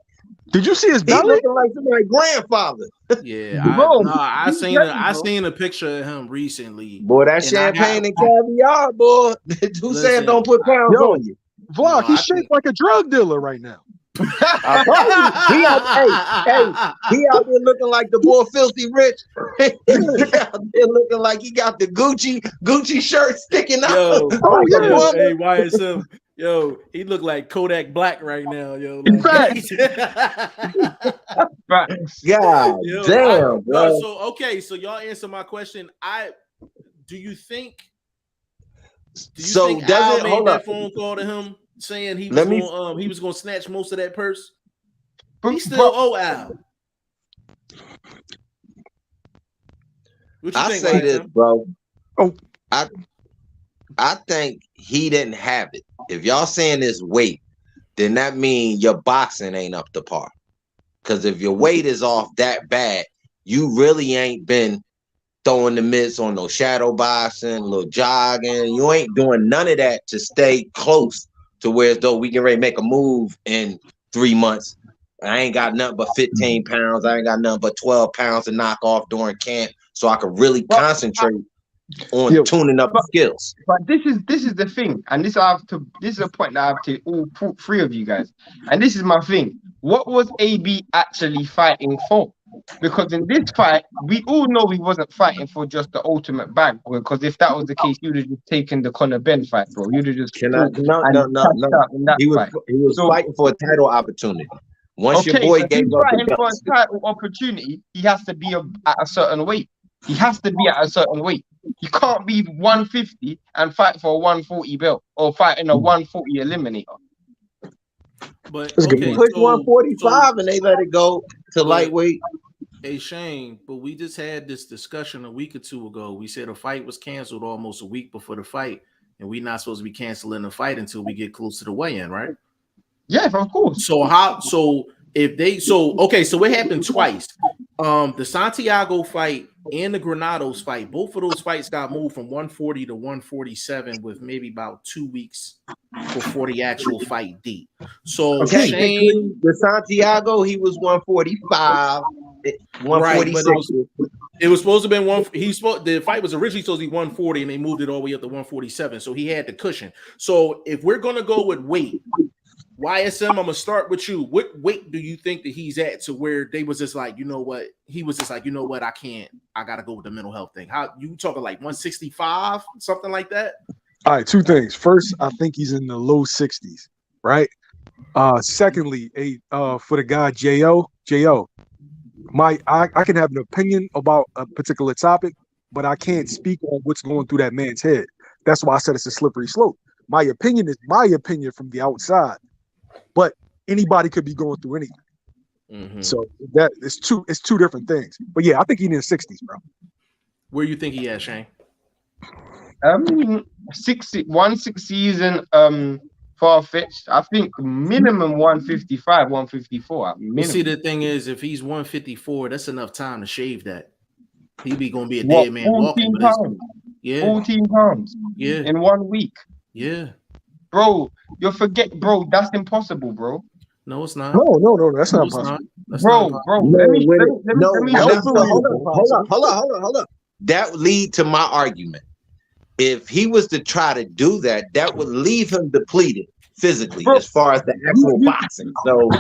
Did you see his belly? He looking like somebody's grandfather. Yeah, I seen a picture of him recently. Boy, that champagne and caviar, boy. Who said don't put pounds on you? Vlog, he's shaped like a drug dealer right now. I told you. He out there looking like the boy Filthy Rich. He out there looking like he got the Gucci shirt sticking out. Yo, hey, YSM. Yo, he look like Kodak Black right now. Yo, like, God damn, bro. So y'all answer my question. Do you think does Al it made that phone call to him saying he was going to snatch most of that purse? He still owe Al. What you think, say this, bro. Oh, I think he didn't have it. If y'all saying this weight, then that means your boxing ain't up to par. Because if your weight is off that bad, you really ain't been throwing the mitts on no shadow boxing, little jogging. You ain't doing none of that to stay close to where as though we can ready to make a move in 3 months. I ain't got nothing but 15 pounds. I ain't got nothing but 12 pounds to knock off during camp, so I could really concentrate on tuning up skills. But this is the thing, and this is a point that I have to all three of you guys. And this is my thing. What was AB actually fighting for? Because in this fight, we all know he wasn't fighting for just the ultimate bag. Because if that was the case, you'd have just taken the Conor Ben fight, bro. You'd have just no. He was fighting for a title opportunity. Once your boy gave up fighting for a title opportunity, he has to be at a certain weight. He has to be at a certain weight. You can't be 150 and fight for a 140 belt or fight in a 140 eliminator. But push 145 and they let it go to lightweight. Hey Shane, but we just had this discussion a week or two ago. We said a fight was canceled almost a week before the fight, and we're not supposed to be canceling the fight until we get close to the weigh-in, right? Yeah, of course. So it happened twice. The Santiago fight and the Granados fight, both of those fights got moved from 140 to 147 with maybe about 2 weeks before the actual fight date. So Shane, the Santiago, he was 145. Right, but 146. it was supposed to have been one. The fight was originally supposed to be 140, and they moved it all the way up to 147. So he had the cushion. So if we're gonna go with weight, YSM, I'm gonna start with you. What weight do you think that he's at to where they was just like, you know what? He was just like, you know what? I can't. I gotta go with the mental health thing. How you talking like 165, something like that? All right, two things. First, I think he's in the low 60s, right? Secondly, for the guy Jo, I can have an opinion about a particular topic, but I can't speak on what's going through that man's head. That's why I said it's a slippery slope. My opinion is my opinion from the outside, but anybody could be going through anything. Mm-hmm. So that it's two different things. But yeah, I think he's in the 60s, bro. Where you think he at, Shane? 160 isn't far-fetched. I think minimum 155, 154. You see, the thing is, if he's 154, that's enough time to shave that. He be gonna be a What, dead man walking. 14 pounds? Yeah, 14 pounds. Yeah, in 1 week. Yeah, bro. You forget, bro. That's impossible, bro. No, it's not. No, that's not possible. Bro. Let me hold up. That would lead to my argument. If he was to try to do that, that would leave him depleted physically, bro, as far as the actual boxing. So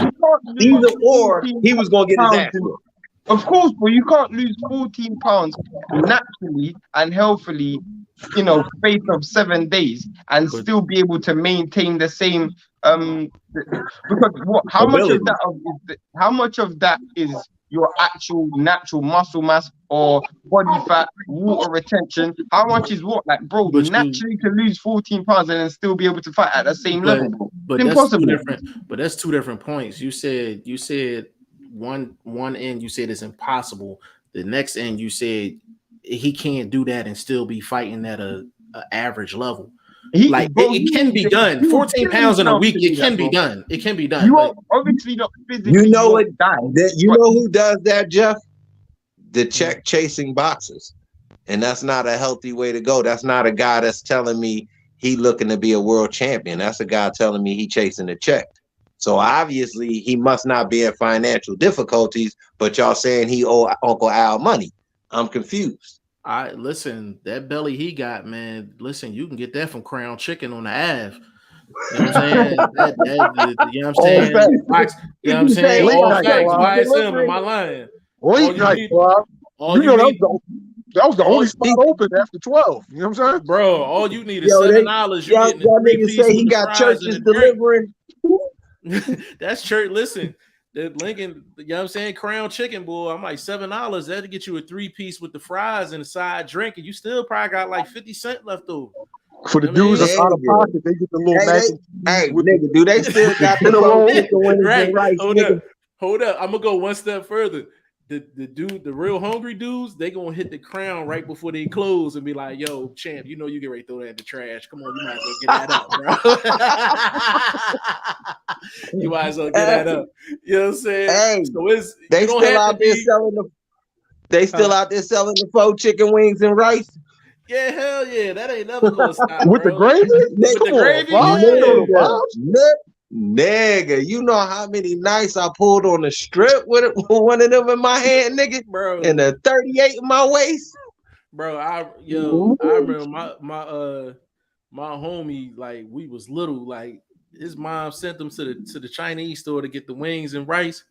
either or, he was going to get his ass whooped. Of course, bro. You can't lose 14 pounds naturally and healthily, space of 7 days and still be able to maintain the same. Because how much of that is your actual natural muscle mass or body fat, water retention? How much is what? Like, bro, naturally to lose 14 pounds and then still be able to fight at the same level, bro. But it's impossible. That's two different points. You said one end you said it's impossible. The next end you said he can't do that and still be fighting at a average level. It can be done. 14 pounds in a week, it can be done. It can be done. You are obviously not physically. You know it. You know who does that, Jeff? The check chasing boxers, and that's not a healthy way to go. That's not a guy that's telling me he looking to be a world champion. That's a guy telling me he chasing a check. So obviously he must not be in financial difficulties. But y'all saying he owe Uncle Al money? I'm confused. Listen, that belly he got, man. Listen, you can get that from Crown Chicken on the Ave. You know what I'm saying? You know what I'm saying? You know what I'm saying? All facts. YSM, am I lying? That was the only spot open after 12. You know what I'm saying? Bro, all you need is $7. You getting a 3-piece say he got churches delivering. That's church. Listen. That Lincoln, you know what I'm saying? Crown Chicken, boy. I'm like $7. That'll get you a 3-piece with the fries and a side drink, and you still probably got like 50 cents left over. For the dudes that's out of pocket, they get the little nigga, do they still got the right? Hold up. I'm gonna go one step further. The real hungry dudes, they gonna hit the Crown right before they close and be like, "Yo, champ, you know you get ready to throw that in the trash. Come on, you might as well get that up, bro. You might as well get that up." You know what I'm saying? Hey, so they still out there selling the. They still out there selling the 4 chicken wings and rice. Yeah, hell yeah, that ain't never gonna stop. With the gravy? With the gravy, Nigga, you know how many nights I pulled on the strip with one of them in my hand, nigga, bro, and a 38 in my waist, bro. I remember my homie, like we was little, like his mom sent him to the Chinese store to get the wings and rice.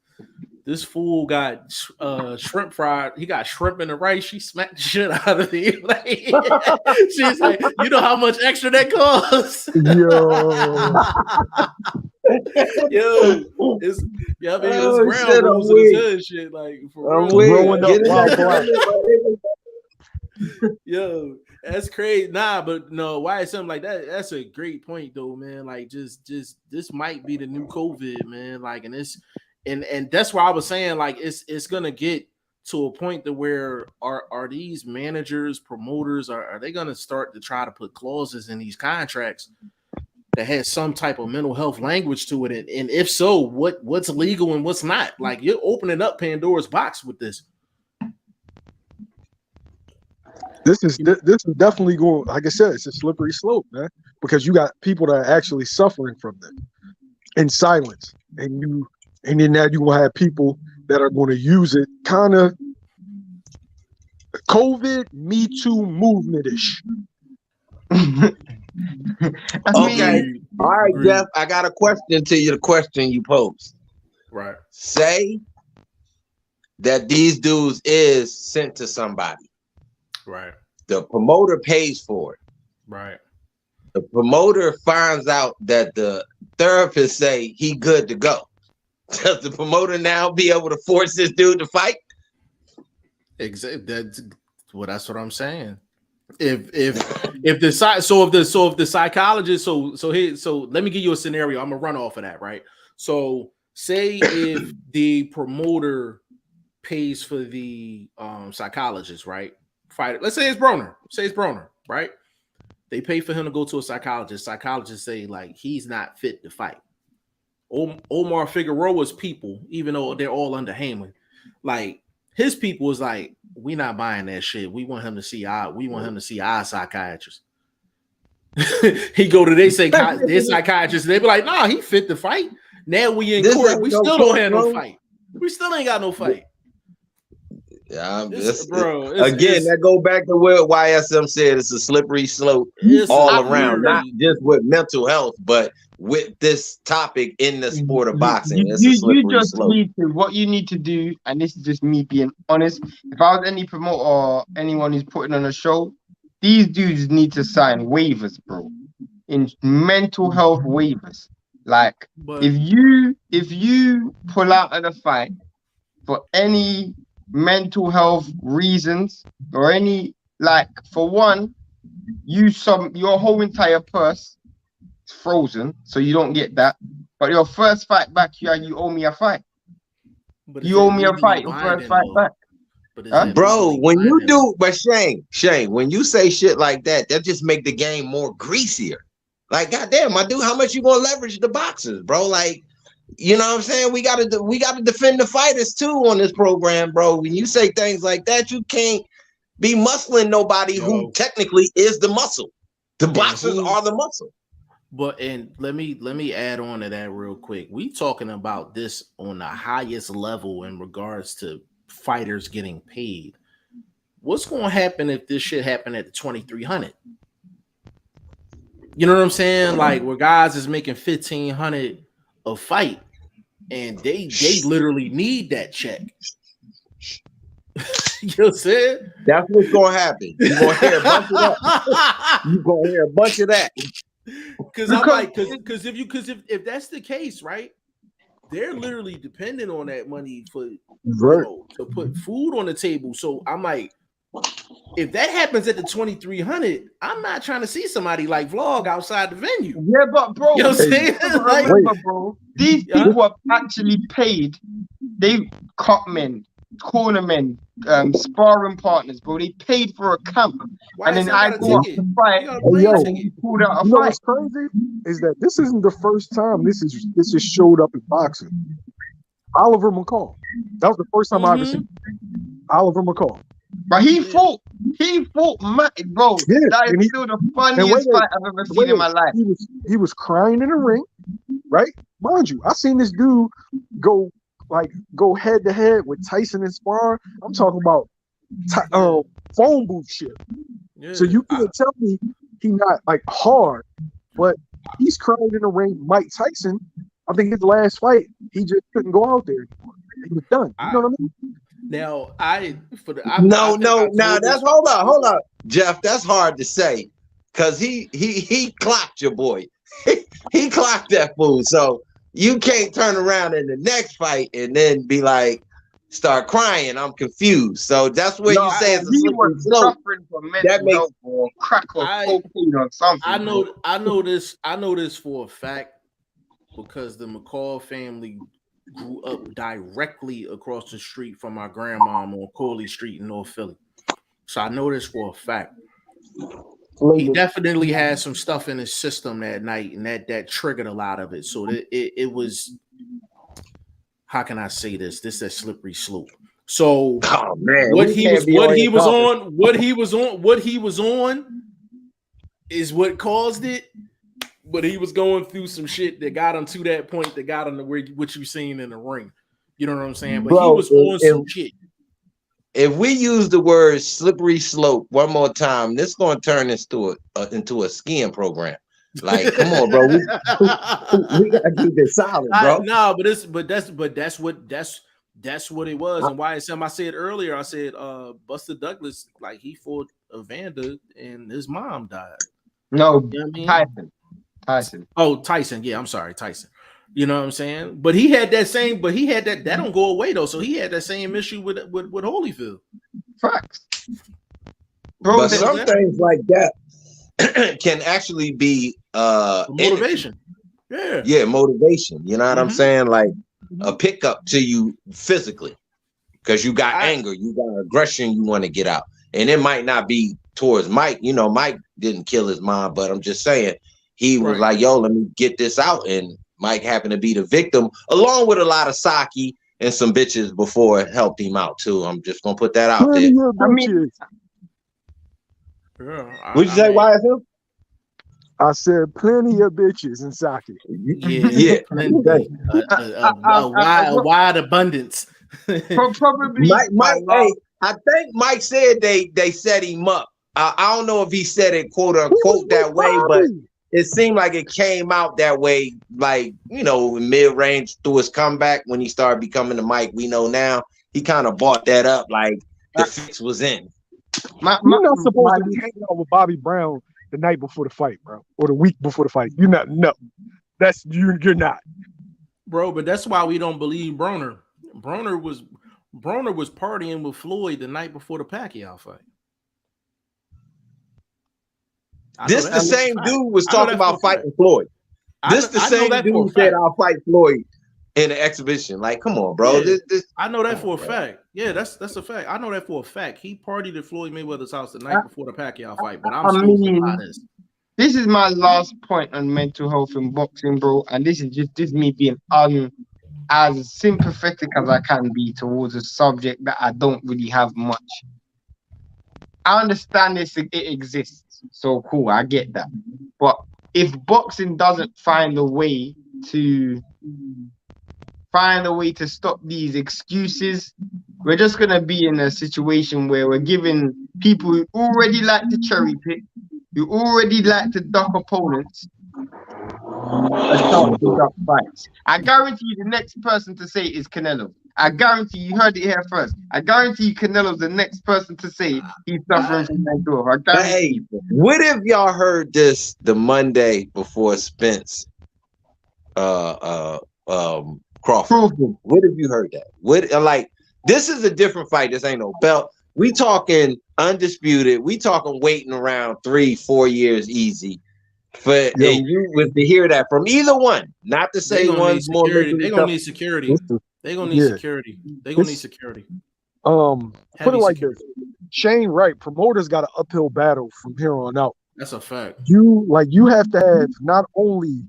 This fool got shrimp fried. He got shrimp in the rice. She smacked the shit out of it. Like, she's like, you know how much extra that costs? Yo, it's ground rules and this shit. Like, for real. Yo, that's crazy. Nah, but no, why is something like that? That's a great point, though, man. Like, just this might be the new COVID, man. Like, and that's why I was saying, like, it's gonna get to a point to where are these managers, promoters, are they gonna start to try to put clauses in these contracts that has some type of mental health language to it? And if so, what's legal and what's not? Like, you're opening up Pandora's box with this. This is definitely going, like I said, it's a slippery slope, man, because you got people that are actually suffering from this in silence, and then now you gonna have people that are going to use it kind of COVID Me Too movement-ish. I Okay. mean, All right, Agreed. Jeff. I got a question to you. The question you posed. Right. Say that these dudes is sent to somebody. Right. The promoter pays for it. Right. The promoter finds out that the therapist say he good to go. Does the promoter now be able to force this dude to fight? Exactly. That's what I'm saying. If the psychologist so let me give you a scenario. I'm gonna run off of that, right? So say if the promoter pays for the psychologist, right? Fighter. Let's say it's Broner. Right? They pay for him to go to a psychologist. Psychologists say like he's not fit to fight. Omar Figueroa's people, even though they're all under Heyman, like his people was like, we not buying that shit. We want him to see our psychiatrist. He go to their psychiatrist. They be like, nah, he fit to fight. Now we in court. We still don't have no fight. We still ain't got no fight. Yeah, That go back to what YSM said. It's a slippery slope all around, not just with mental health, but with this topic in the sport of boxing. It's a slippery slope. What you need to do, and this is just me being honest. If I was any promoter or anyone who's putting on a show, these dudes need to sign waivers, bro. In mental health waivers. Like, if you pull out of the fight for any mental health reasons or any, like, for one, your whole entire purse is frozen, so you don't get that. But your first fight back, you owe me a fight. You owe me a fight. Your first fight back. Bro, when you do, but Shane, when you say shit like that, that just make the game more greasier. Like, goddamn, my dude, how much you gonna leverage the boxers, bro? Like, you know what I'm saying? We gotta defend the fighters too on this program, bro. When you say things like that, you can't be muscling nobody who technically is the muscle. The boxers are the muscle. But and let me add on to that real quick. We talking about this on the highest level in regards to fighters getting paid. What's going to happen if this shit happened at the 2300? You know what I'm saying? Like where guys is making 1500 a fight, and they literally need that check. You know what I'm saying? That's what's going to happen. You're going to hear a bunch of that. You're going to hear a bunch of that. Because I'm like, because if that's the case, right? They're literally dependent on that money for to put food on the table. So I'm like, if that happens at the 2300, I'm not trying to see somebody like Vlog outside the venue. Yeah, but bro, you know what I'm saying? Remember, bro, these people are actually paid. They cut men, cornermen, sparring partners, bro. They paid for a camp, and then I go up to fight. You know what's crazy is that this isn't the first time this has showed up in boxing. Oliver McCall. That was the first time I ever seen Oliver McCall. But he fought mad, bro. Yeah, that is still the funniest fight I've ever seen in my life. He was crying in the ring, right? Mind you, I seen this dude go head to head with Tyson and spar. I'm talking about phone booth shit. Yeah, so you can't tell me he not like hard, but he's crying in the ring. Mike Tyson, I think his last fight, he just couldn't go out there anymore. He was done. You know what I mean? Now, hold on, Jeff. That's hard to say because he clocked your boy. He clocked that fool. So you can't turn around in the next fight and then be like, start crying. I'm confused. So that's what you say. It's a slippery slope. That makes crack or cocaine or something. I know this for a fact because the McCall family grew up directly across the street from my grandma on Corley Street in North Philly. So I know this for a fact. He definitely had some stuff in his system that night, and that triggered a lot of it. So it was, how can I say this? This is a slippery slope. So what he was on is what caused it. But he was going through some shit that got him to that point that got him to what you seen in the ring. You know what I'm saying? But he Bro, was on some shit. If we use the word slippery slope one more time, this gonna turn into a skiing program. Like, come on, bro. We gotta keep it solid, bro. No, but that's what it was. And why I said earlier, I said Buster Douglas, like he fought Evander and his mom died. No, You know what I mean? Tyson. Oh, Tyson. Yeah, I'm sorry, Tyson. You know what I'm saying? But he had that don't go away though. So he had that same issue with Holyfield. Facts. Bro, But some things like that can actually be motivation. Yeah, motivation. You know what I'm saying? Like a pickup to you physically. Because you got anger, you got aggression you want to get out. And it might not be towards Mike. You know, Mike didn't kill his mom, but I'm just saying he was like, yo, let me get this out. And Mike happened to be the victim, along with a lot of sake and some bitches before it helped him out too. I'm just gonna put that out there. What'd you say, YSL? I said plenty of bitches and sake. Yeah. A wide abundance. Probably Mike, hey, I think Mike said they set him up. I don't know if he said it quote unquote that way, but it seemed like it came out that way, like, you know, mid-range through his comeback when he started becoming the Mike we know now. He kind of bought that up, like the fix was in. You're not supposed to be hanging out with Bobby Brown the night before the fight, bro, or the week before the fight. You're not. No, that's you're not, bro. But that's why we don't believe Broner. Broner was partying with Floyd the night before the Pacquiao fight. This the same dude was talking about fighting Floyd. This the same dude said I'll fight Floyd in an exhibition. Like, come on, bro. Yeah, this I know that for a fact. Yeah, that's a fact. I know that for a fact. He partied at Floyd Mayweather's house the night before the Pacquiao fight. But I'm supposed to buy this. This is my last point on mental health in boxing, bro. And this is me being as sympathetic as I can be towards a subject that I don't really have much. I understand it exists. So cool, I get that. But if boxing doesn't find a way to stop these excuses, we're just gonna be in a situation where we're giving people who already like to cherry pick, who already like to duck opponents, a chance to duck fights. I guarantee you the next person to say is Canelo. I guarantee you heard it here first. I guarantee you Canelo's the next person to say he's suffering from mental health. Hey, what if y'all heard this the Monday before Spence Crawford? What if you heard that? What, like, this is a different fight. This ain't no belt. We talking undisputed. We talking waiting around 3-4 years easy. And you was to hear that from either one, not to say one's more. They're gonna need security. They're gonna need security. They're gonna need security. Put it like this: Shane Wright, promoters got an uphill battle from here on out. That's a fact. You have to have not only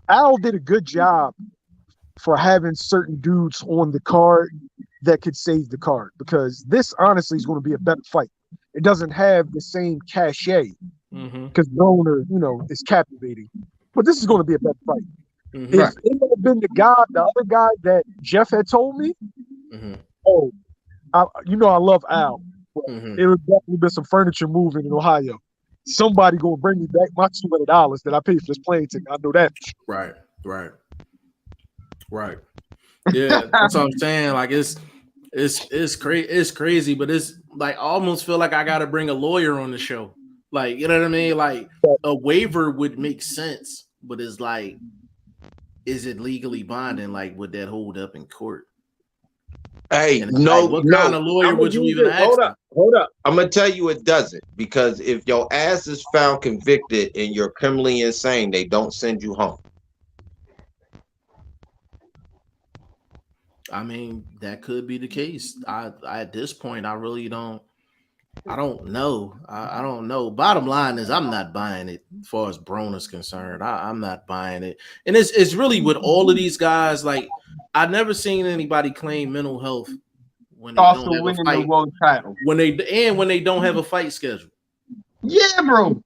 Al did a good job for having certain dudes on the card that could save the card, because this honestly is going to be a better fight. It doesn't have the same cachet because Broner, is captivating, but this is going to be a better fight. If it would have been the other guy that Jeff had told me, I love Al. It would definitely been some furniture moving in Ohio. Somebody gonna bring me back my $200 that I paid for this plane ticket. I know that. Right. Yeah, that's what I'm saying. Like it's crazy, but it's like I almost feel like I got to bring a lawyer on the show. Like, you know what I mean? Like a waiver would make sense, but it's like, is it legally binding? Like, would that hold up in court? Hey, what kind of lawyer would you even ask? Hold up. I'm gonna tell you it doesn't, because if your ass is found convicted and you're criminally insane, they don't send you home. I mean, that could be the case. I at this point, I really don't. I don't know. I don't know. Bottom line is, I'm not buying it. As far as Broner's concerned, I'm not buying it. And it's really with all of these guys. Like, I've never seen anybody claim mental health when they don't have a fight. The world title. When they don't have a fight schedule. Yeah, bro.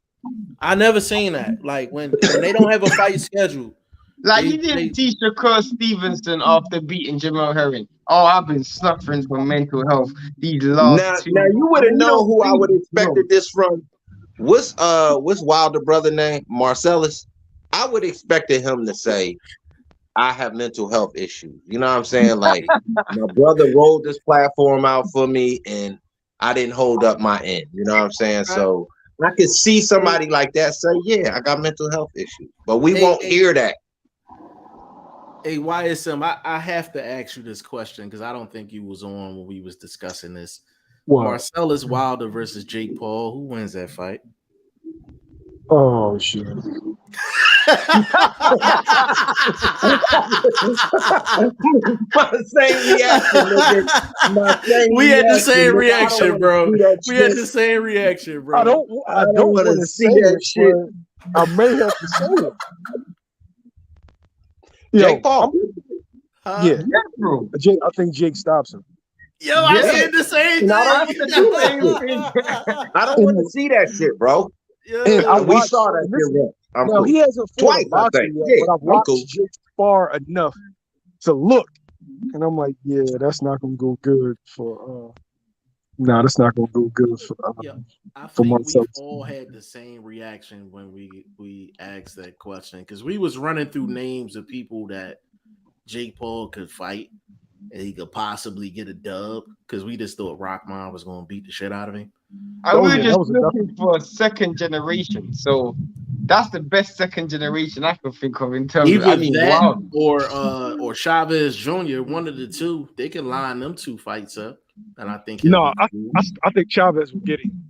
I never seen that. Like when they don't have a fight schedule, Like you didn't teach Shakur Stevenson after beating Jamal Herring. Oh, I've been suffering from mental health these last 2 Now you would have known who I would have expected bro. this from. What's Wilder brother name? Marcellus. I would expected him to say, I have mental health issues. You know what I'm saying? Like my brother rolled this platform out for me and I didn't hold up my end. You know what I'm saying? So I could see somebody like that say, yeah, I got mental health issues. But we won't hear that. Hey, YSM, I have to ask you this question because I don't think you was on when we was discussing this. What? Marcellus Wilder versus Jake Paul. Who wins that fight? Oh shit. My same reaction, nigga. We had the same reaction, bro. We had the same reaction, bro. I don't want to see that shit. I may have to say it. Jake Paul. Yeah, bro. I think Jake stops him. Yo, I said the same thing. I don't want to see that shit, bro. Yeah. We saw that shit. Now he hasn't fought boxing yet, but I've watched Jake far enough to look, and I'm like, yeah, that's not gonna go good for. That's not gonna go good for. I think we all had the same reaction when we asked that question because we was running through names of people that Jake Paul could fight and he could possibly get a dub because we just thought Rockman was gonna beat the shit out of him. I was just looking for a second generation, so that's the best second generation I could think of in terms of. I mean, or Chavez Jr. One of the two, they can line them two fights up, and I think I think Chavez will get him.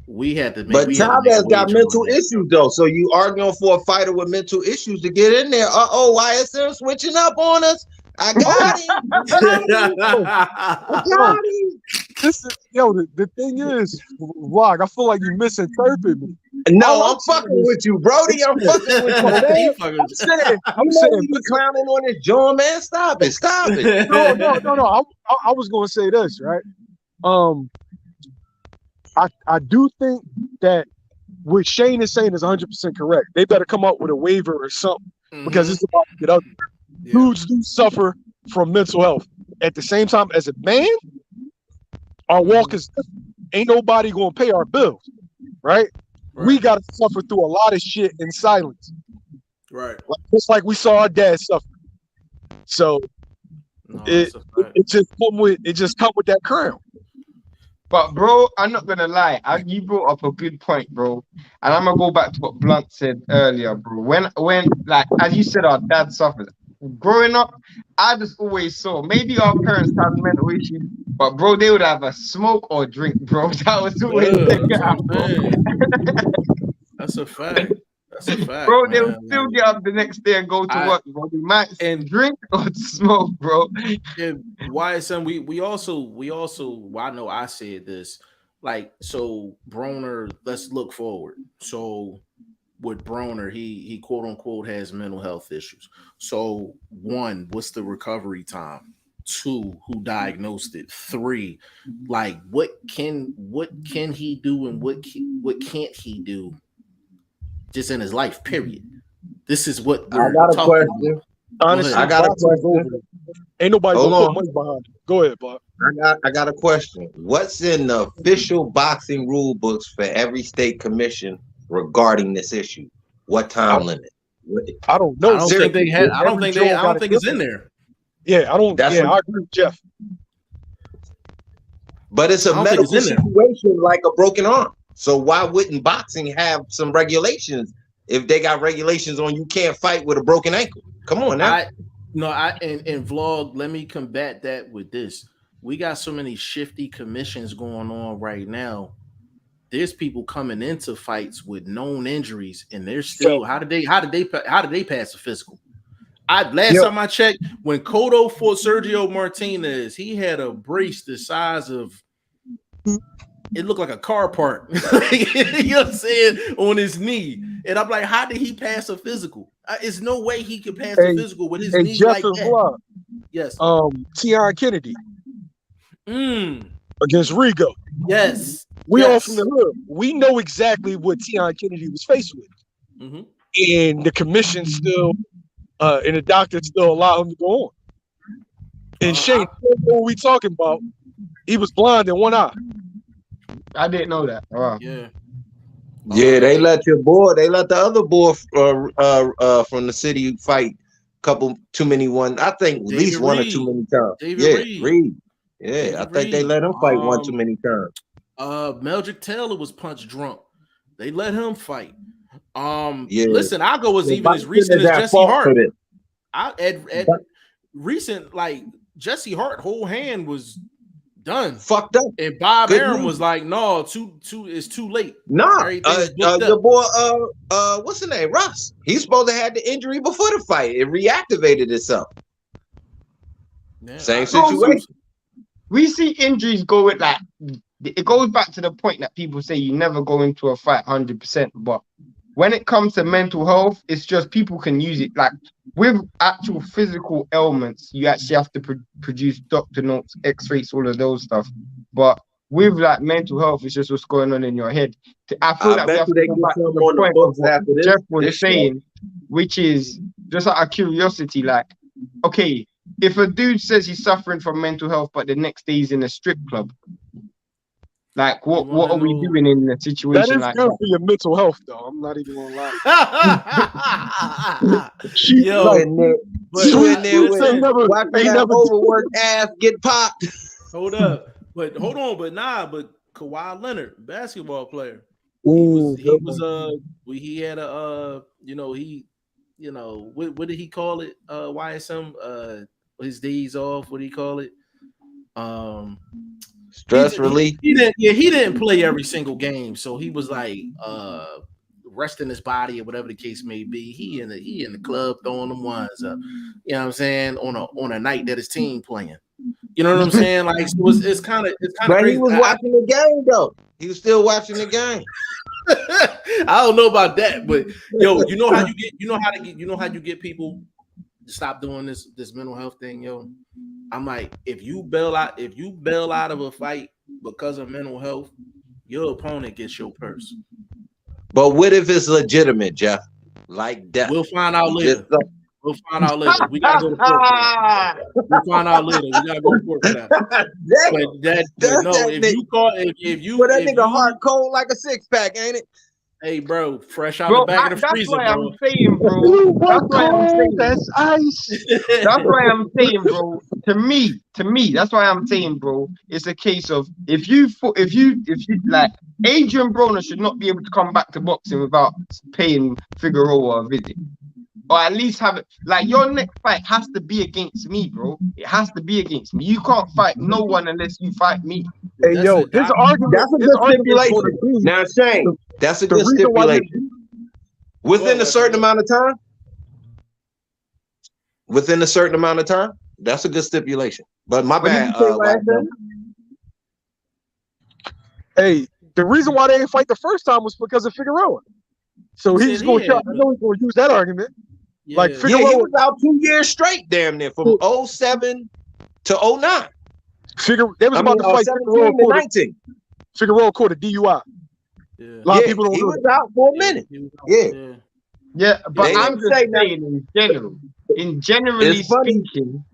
We had to, but Chavez got mental issues though. So you arguing for a fighter with mental issues to get in there? YSM switching up on us. I got him. I got him. This is the thing is, Vlog, I feel like you misinterpreted me. No, I'm fucking with you, Brody. I'm fucking with you. I'm saying you clowning on this John, man. Stop it. No. I was gonna say this, right? I do think that what Shane is saying is 100% correct. They better come up with a waiver or something because it's about to get ugly. Yeah. Dudes do suffer from mental health. At the same time, as a man, our walk is ain't nobody gonna pay our bills, right? We gotta suffer through a lot of shit in silence. Right. Just like we saw our dad suffer. So it just come with that crown. But bro, I'm not gonna lie. You brought up a good point, bro. And I'm gonna go back to what Blunt said earlier, bro. When like as you said, our dad suffered. Growing up, I just always saw maybe our parents had mental issues, but bro, they would have a smoke or drink, bro. That was always That's a fact. That's a fact, bro. They would still get up the next day and go to work, bro. They might drink or smoke, bro. And YSM, we also I know I said this, like, so Broner, let's look forward. So with Broner, he quote unquote has mental health issues. So 1, what's the recovery time? 2, who diagnosed it? 3, like what can he do and what can't he do just in his life, period. This is what I got a question. Honestly, I got a question. Ain't nobody gonna put money behind it. Go ahead, Bob. I got a question. What's in the official boxing rule books for every state commission regarding this issue? What time limit? I don't know. I don't think it's in there. Yeah, I don't. I agree with Jeff. But it's a medical situation like a broken arm. So why wouldn't boxing have some regulations if they got regulations on you can't fight with a broken ankle? Come on now. And Vlog, let me combat that with this. We got so many shifty commissions going on right now. There's people coming into fights with known injuries, and they're still how did they pass a physical? Last time I checked, when Cotto fought Sergio Martinez, he had a brace the size of it looked like a car part. You know what I'm saying? On his knee. And I'm like, how did he pass a physical? There's no way he could pass a physical with his knee Jeff like that. Vlog, yes. Tion Kennedy. Against Rigo. Yes. We all from the hood. We know exactly what Tion Kennedy was faced with. And the commission still and the doctor still allowed him to go on. And Shane, what we talking about? He was blind in one eye. I didn't know that. Wow. Yeah. Yeah, they let your boy. They let the other boy from the city fight couple too many one. I think at least one or too many times. David Reed. Yeah, I think they let him fight one too many times. Meldrick Taylor was punch drunk. They let him fight. Yeah. Listen, I'll go as even as recent as Jesse Hart. Recent, like Jesse Hart, whole hand was done, fucked up, and Bob Arum was like, "No, it's too late." Nah, your boy, what's the name, Russ? He's supposed to have the injury before the fight. It reactivated itself. Yeah, same situation. We see injuries go with like it goes back to the point that people say you never go into a fight 100%, but when it comes to mental health, it's just people can use it. Like with actual physical ailments, you actually have to produce doctor notes, x-rays, all of those stuff. But with like mental health, it's just what's going on in your head. I feel like we have to go back to the point of what Jeff was saying, which is just out of curiosity, like, okay, if a dude says he's suffering from mental health, but the next day he's in a strip club, like, what are we doing in a situation like that? That is good for your mental health, though. I'm not even gonna lie. Yo, you in there with watching that overworked ass get popped. Hold on, but Kawhi Leonard, basketball player, he had a what did he call it? YSM, his days off. What do you call it? Stress relief. He didn't play every single game, so he was like resting his body or whatever the case may be. He in the club throwing them ones up. You know what I'm saying? On a night that his team playing. You know what I'm saying? Like it's kind of crazy. He was watching the game though. He was still watching the game. I don't know about that, but yo, you know how you get people to stop doing this mental health thing, yo. I'm like, if you bail out of a fight because of mental health, your opponent gets your purse. But what if it's legitimate, Jeff? Like that. We'll find out later. We gotta go to court. We'll find out later. We gotta go to court for that. If you that nigga heart cold like a 6-pack, ain't it? Hey, bro, fresh out the back of the freezer, bro. I'm saying, bro. That's why I'm saying that's ice. That's why I'm saying, bro. To me, that's why I'm saying, bro. It's a case of if you like Adrian Broner should not be able to come back to boxing without paying Figueroa a visit, or at least have it. Like your next fight has to be against me, bro. It has to be against me. You can't fight no one unless you fight me. Hey, that's yo, this argument. That's a good stipulation. Now, Shane, that's a good stipulation. Within a certain amount of time. Within a certain amount of time, that's a good stipulation. But my bad. Hey, the reason why they didn't fight the first time was because of Figueroa. So he's going to use that argument. Yeah. Like Figueroa he was out 2 years straight, damn near, from 07 to 09. They was about to fight Figueroa caught a DUI. Yeah. A lot of people don't know. He was out for a minute. Yeah, but I'm just saying generally speaking,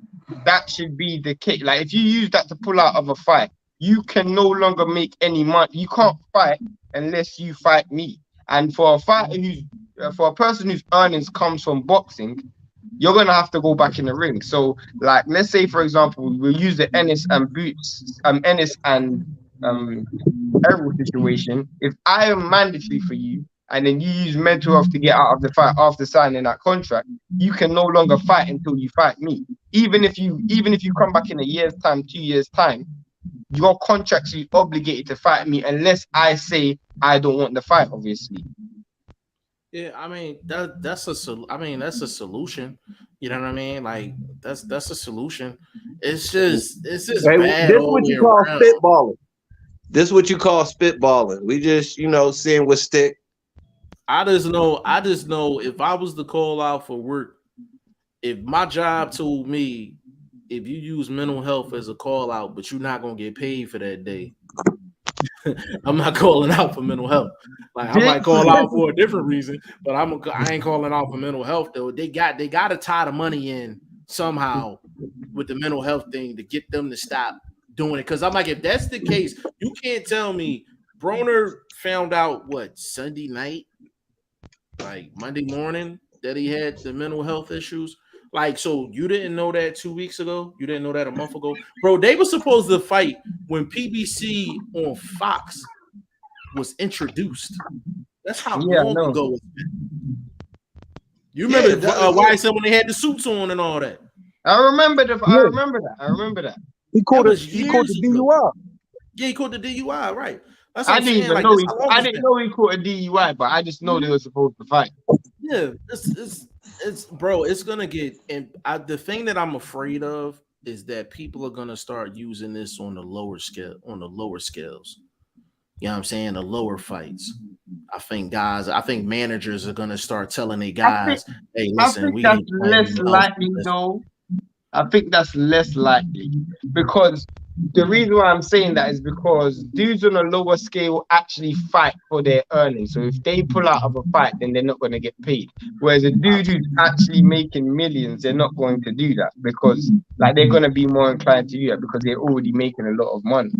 that should be the case. Like if you use that to pull out of a fight, you can no longer make any money. You can't fight unless you fight me. And for a fighter for a person whose earnings comes from boxing, you're gonna have to go back in the ring. So, like, let's say for example, we'll use the Ennis and Errol situation. If I am mandatory for you, and then you use mental health to get out of the fight after signing that contract, you can no longer fight until you fight me. Even if you come back in a year's time, 2 years' time, your contract's obligated to fight me unless I say I don't want the fight, obviously. Yeah, I mean that's a solution. You know what I mean? Like that's a solution. It's just bad. This is what you call spitballing. This is what you call spitballing. We just seeing what stick. I just know if I was to call out for work, if my job told me if you use mental health as a call out, but you're not gonna get paid for that day, I'm not calling out for mental health. Like I might call out for a different reason, but I ain't calling out for mental health though. They got to tie the money in somehow with the mental health thing to get them to stop doing it. Because I'm like, if that's the case, you can't tell me Broner found out what Sunday night, like Monday morning, that he had the mental health issues. Like, so you didn't know that 2 weeks ago? You didn't know that a month ago? Bro, they were supposed to fight when PBC on Fox was introduced. That's how long ago it's been. You remember YSL when they had the suits on and all that? I remember that. He caught the DUI. Yeah, he caught the DUI, right? That's I didn't even know I didn't know he caught a DUI, but I just know they were supposed to fight. Yeah, it's bro, it's gonna get, and the thing that I'm afraid of is that people are gonna start using this on the lower scales. You know what I'm saying? The lower fights. I think managers are gonna start telling their guys, hey, listen, we that's less likely though. I think that's less likely because the reason why I'm saying that is because dudes on a lower scale actually fight for their earnings. So if they pull out of a fight, then they're not going to get paid. Whereas a dude who's actually making millions, they're not going to do that because like they're going to be more inclined to do that because they're already making a lot of money.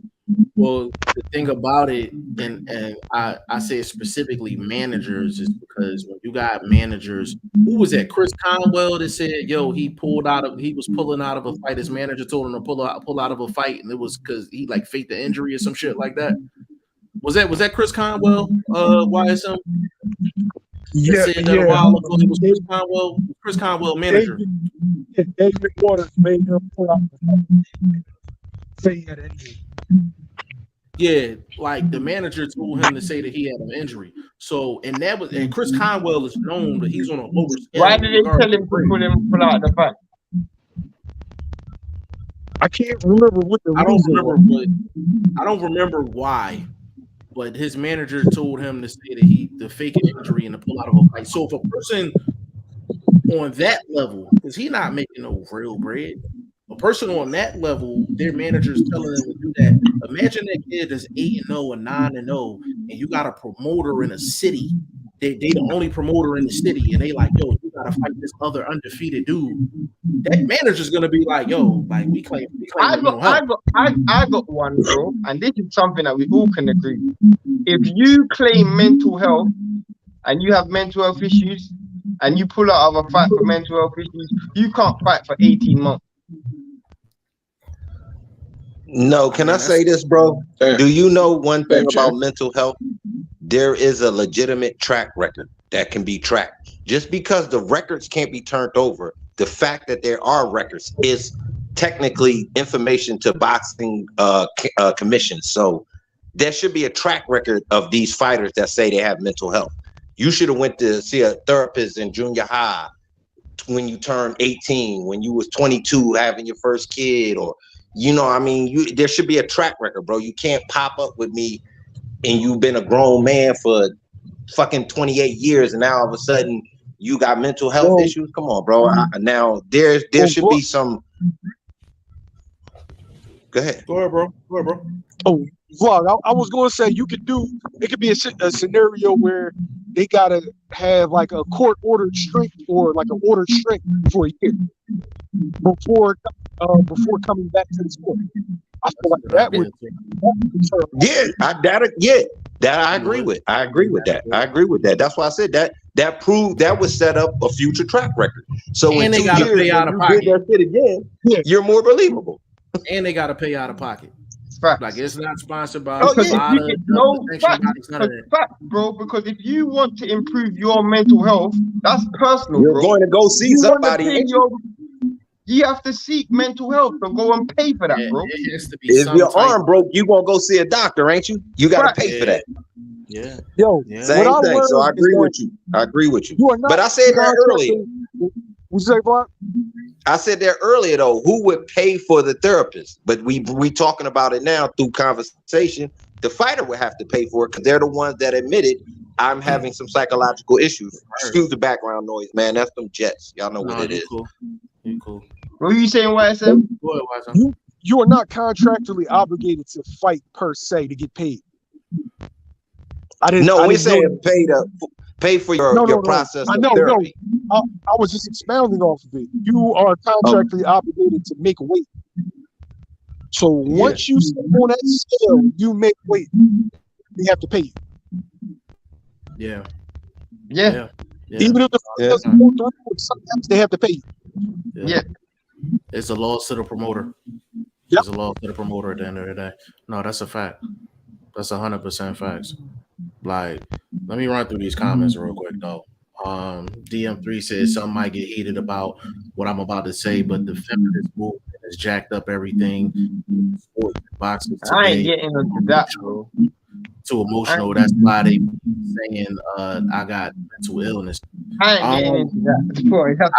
Well, the thing about it, and I say specifically managers, is because when you got managers, who was that? Chris Conwell that said, "Yo, he was pulling out of a fight. His manager told him to pull out of a fight, and it was because he like faked the injury or some shit like that." Was that Chris Conwell? YSM. Yeah, said that a while ago. It was Chris Conwell, manager. David Waters made him pull out the fight. Say he had an injury. Yeah, like the manager told him to say that he had an injury. So, and Chris Conwell is known, but he's on a lower scale. Why did they tell him to pull out the fight? I can't remember what the reason was. I don't remember why, but his manager told him to say that the fake injury and to pull out of a fight. So if a person on that level, because he's not making no real bread. A person on that level, their manager's telling them to do that. Imagine that kid is 8-0 or 9-0, and you got a promoter in a city. They the only promoter in the city, and they like, yo, you gotta fight this other undefeated dude. That manager's gonna be like, yo, like we claim. I got one, bro, and this is something that we all can agree. If you claim mental health and you have mental health issues, and you pull out of a fight for mental health issues, you can't fight for 18 months. No, can I say this, bro? Do you know one thing about mental health? There is a legitimate track record that can be tracked. Just because the records can't be turned over, the fact that there are records is technically information to boxing commissions. So there should be a track record of these fighters that say they have mental health. You should have went to see a therapist in junior high when you turned 18, when you was 22 having your first kid, or there should be a track record, bro. You can't pop up with me and you've been a grown man for fucking 28 years and now all of a sudden you got mental health issues. Come on, bro. Now there should be some. Go ahead, bro. Oh, Vlog, I was going to say it could be a scenario where they got to have like a court ordered strength or like an ordered strength for a year before coming back to the sport. I feel like that would. I agree with that. That's why I said that proved that would set up a future track record. So in 2 years, when you did that shit again, you're more believable. And they got to pay out of pocket. Facts. Like it's not sponsored by facts, bro. Because if you want to improve your mental health, that's personal. You're going to go see somebody. You have to seek mental health, so go and pay for that, bro. If your arm broke, you gonna go see a doctor, ain't you? You gotta pay for that. Yeah. Same thing. So I agree with you. But I said that earlier. What you say, Block? I said that earlier though. Who would pay for the therapist? But we talking about it now through conversation. The fighter would have to pay for it because they're the ones that admitted I'm having some psychological issues. Excuse the background noise, man. That's them jets. Y'all know what it is. Cool. What were you saying, YSM? You are not contractually obligated to fight per se to get paid. I didn't. No, I we didn't know. saying pay for your process I of know. therapy. I was just expounding off of it. You are contractually obligated to make weight. So once you step on that scale, you make weight. They have to pay you. Yeah. Yeah. Even if the fight doesn't go through, sometimes they have to pay you. Yeah. It's a loss to the promoter. Yep. It's a loss to the promoter at the end of the day. No, that's a fact. That's 100% facts. Like, let me run through these comments real quick though. DM3 says something might get heated about what I'm about to say, but the feminist movement has jacked up everything. Sports and boxing I ain't today getting into that, bro. too emotional. That's why they saying I got mental illness. I ain't getting into that. Boy, that's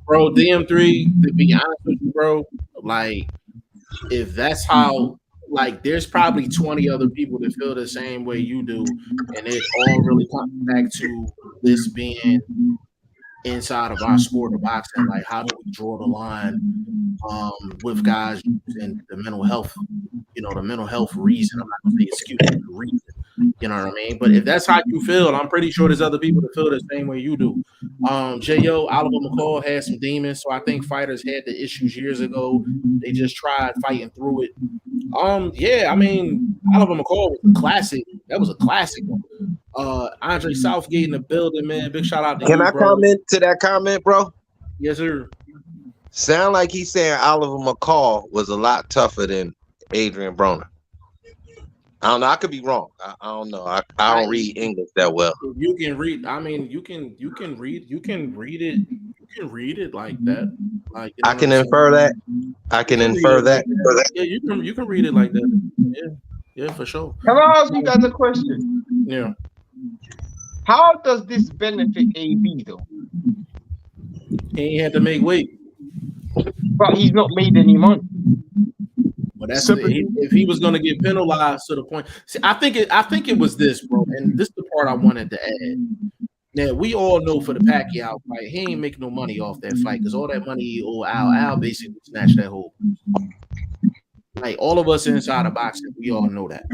Bro, DM3, to be honest with you, bro, like if that's how, like, there's probably 20 other people that feel the same way you do, and it all really comes back to this being inside of our sport of boxing. Like, how do we draw the line with guys using the mental health, the mental health reason? I'm not gonna say excuse, the reason. You know what I mean? But if that's how you feel, I'm pretty sure there's other people that feel the same way you do. J.O. Oliver McCall had some demons, so I think fighters had the issues years ago. They just tried fighting through it. Yeah, I mean, Oliver McCall was a classic. That was a classic one. Andre Southgate in the building, man. Big shout out to you, Can I bro. comment to that comment, bro? Yes, sir. Sound like he's saying Oliver McCall was a lot tougher than Adrian Broner. I don't know. I could be wrong. I don't know. I don't read English that well. You can read. I mean, you can read. You can read it. You can read it like that. Like I can infer that. I can infer that. Yeah, you can read it like that. Yeah, for sure. Can I ask you guys a question? Yeah. How does this benefit AB though? He ain't had to make weight. But he's not made any money. But that's if he was going to get penalized to the point. See, I think it was this, bro, and this is the part I wanted to add. Now we all know for the Pacquiao fight, he ain't making no money off that fight because all that money he owed Al basically snatched that whole. Like all of us inside of boxing, we all know that.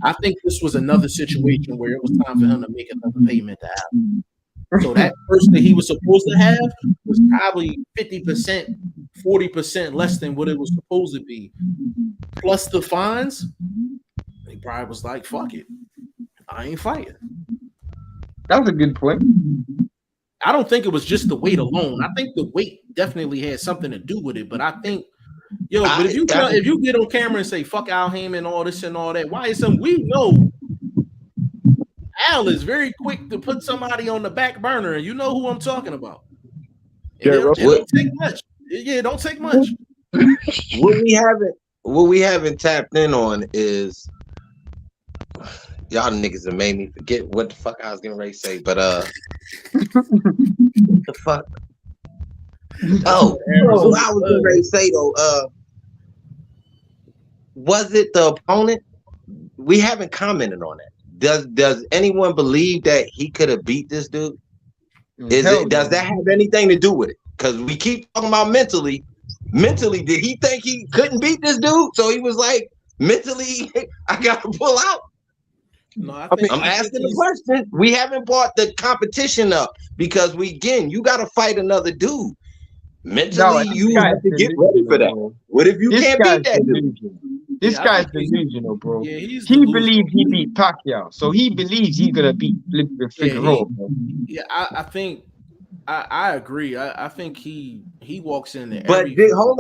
I think this was another situation where it was time for him to make another payment to Al. So that person that he was supposed to have was probably 50%, 40% less than what it was supposed to be. Plus the fines, he probably was like, fuck it. I ain't fighting. That's a good point. I don't think it was just the weight alone. I think the weight definitely had something to do with it, but I think but if you get on camera and say fuck Al Heyman, all this and all that, why is something we know Al is very quick to put somebody on the back burner, and you know who I'm talking about. It don't take much. Yeah, it don't take much. What we haven't tapped in on is y'all niggas have made me forget what the fuck I was getting ready to say, but what the fuck? Oh, what I was getting ready to say though, was it the opponent? We haven't commented on that. Does anyone believe that he could have beat this dude? Does that have anything to do with it? Because we keep talking about mentally. Mentally, did he think he couldn't beat this dude? So he was like, mentally, I gotta pull out. No, I'm asking the question. We haven't brought the competition up because you gotta fight another dude. Mentally, you have to get ready for that. What if you can't beat that dude? This guy's delusional, bro. Yeah, he believes he beat Pacquiao, so he believes he's gonna beat Figueroa. Yeah, I think I agree. I think he walks in there. But hold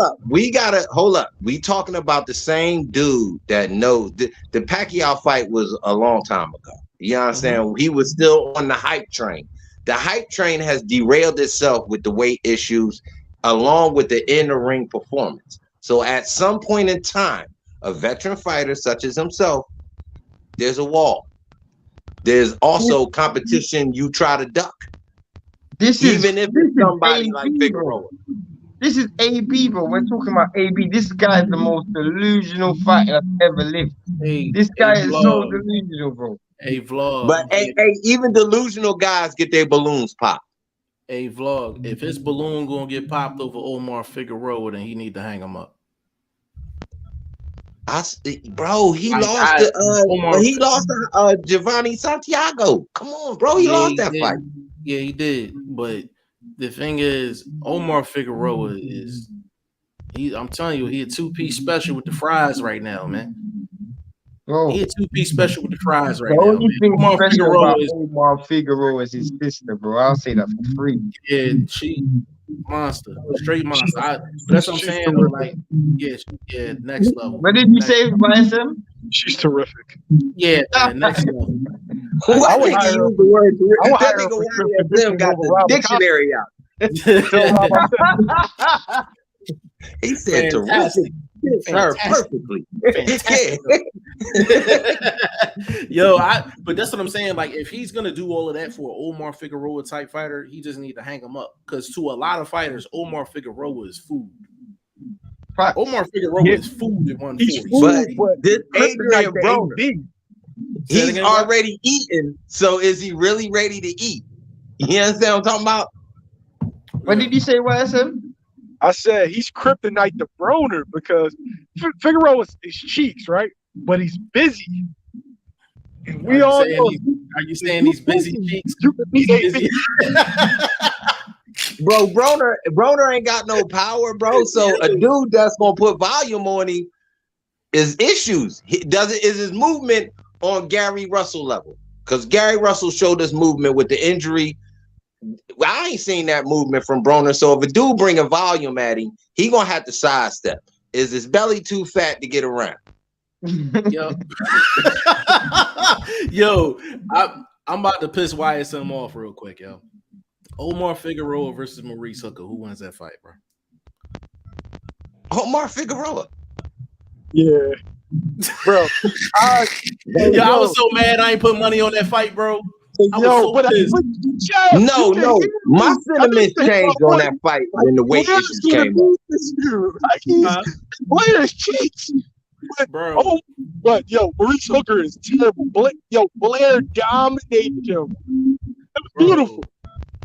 up, we talking about the same dude that knows the Pacquiao fight was a long time ago. You know what I'm saying? He was still on the hype train. The hype train has derailed itself with the weight issues, along with the in-the-ring performance. So at some point in time, a veteran fighter such as himself, there's a wall. There's also competition you try to duck. Even if it's somebody like Figueroa. This is AB, bro. We're talking about AB. This guy is the most delusional fighter I've ever lived. This guy is so delusional, bro. Vlog. But even delusional guys get their balloons popped. Vlog. If his balloon gonna get popped over Omar Figueroa, then he need to hang him up. Bro, he Like, lost Omar, he lost to Giovanni Santiago. Come on, bro, he lost that fight. Yeah, he did. But the thing is, Omar Figueroa I'm telling you, he a 2-piece special with the fries right now, man. Bro, He a 2-piece special with the fries right the now, only man. thing Omar special Figueroa about is Omar Figueroa is his sister, bro. I'll say that for free. yeah, she monster, straight monster. But that's what I'm saying though. Like, yeah, next level. What did you say, YSM? She's terrific. Yeah, man, next level. What would nigga hire her- use the word? I would That hire her nigga for YSM got over the Robert dictionary out. He said Fantastic. terrific. Fits her perfectly. Fantastic. Yo, but that's what I'm saying. Like, if he's gonna do all of that for an Omar Figueroa type fighter, he just need to hang him up. Because to a lot of fighters, Omar Figueroa is food. Omar Figueroa is food at 140. But this Adrian Broner, he's already eaten. So is he really ready to eat? You understand what I'm talking about? What did you say, YSM? I said he's kryptonite to Broner because Figueroa is cheeks, right? But he's busy. And we all know. Are you saying he's busy cheeks? You can be busy. Bro, Broner ain't got no power, bro. So a dude that's gonna put volume on him is issues. Is his movement on Gary Russell level? Because Gary Russell showed us movement with the injury. I ain't seen that movement from Broner. So if a dude bring a volume at him, he gonna have to sidestep. Is his belly too fat to get around? Yo, yo, I'm about to piss YSM off real quick, yo. Omar Figueroa versus Maurice Hooker. Who wins that fight, bro? Omar Figueroa. Yeah, bro. I was so mad I ain't put money on that fight, bro. No, my sentiments changed on that fight when the weight issues came up. Players cheats. Bro. But Maurice Hooker is terrible. Blair dominated him. That was beautiful.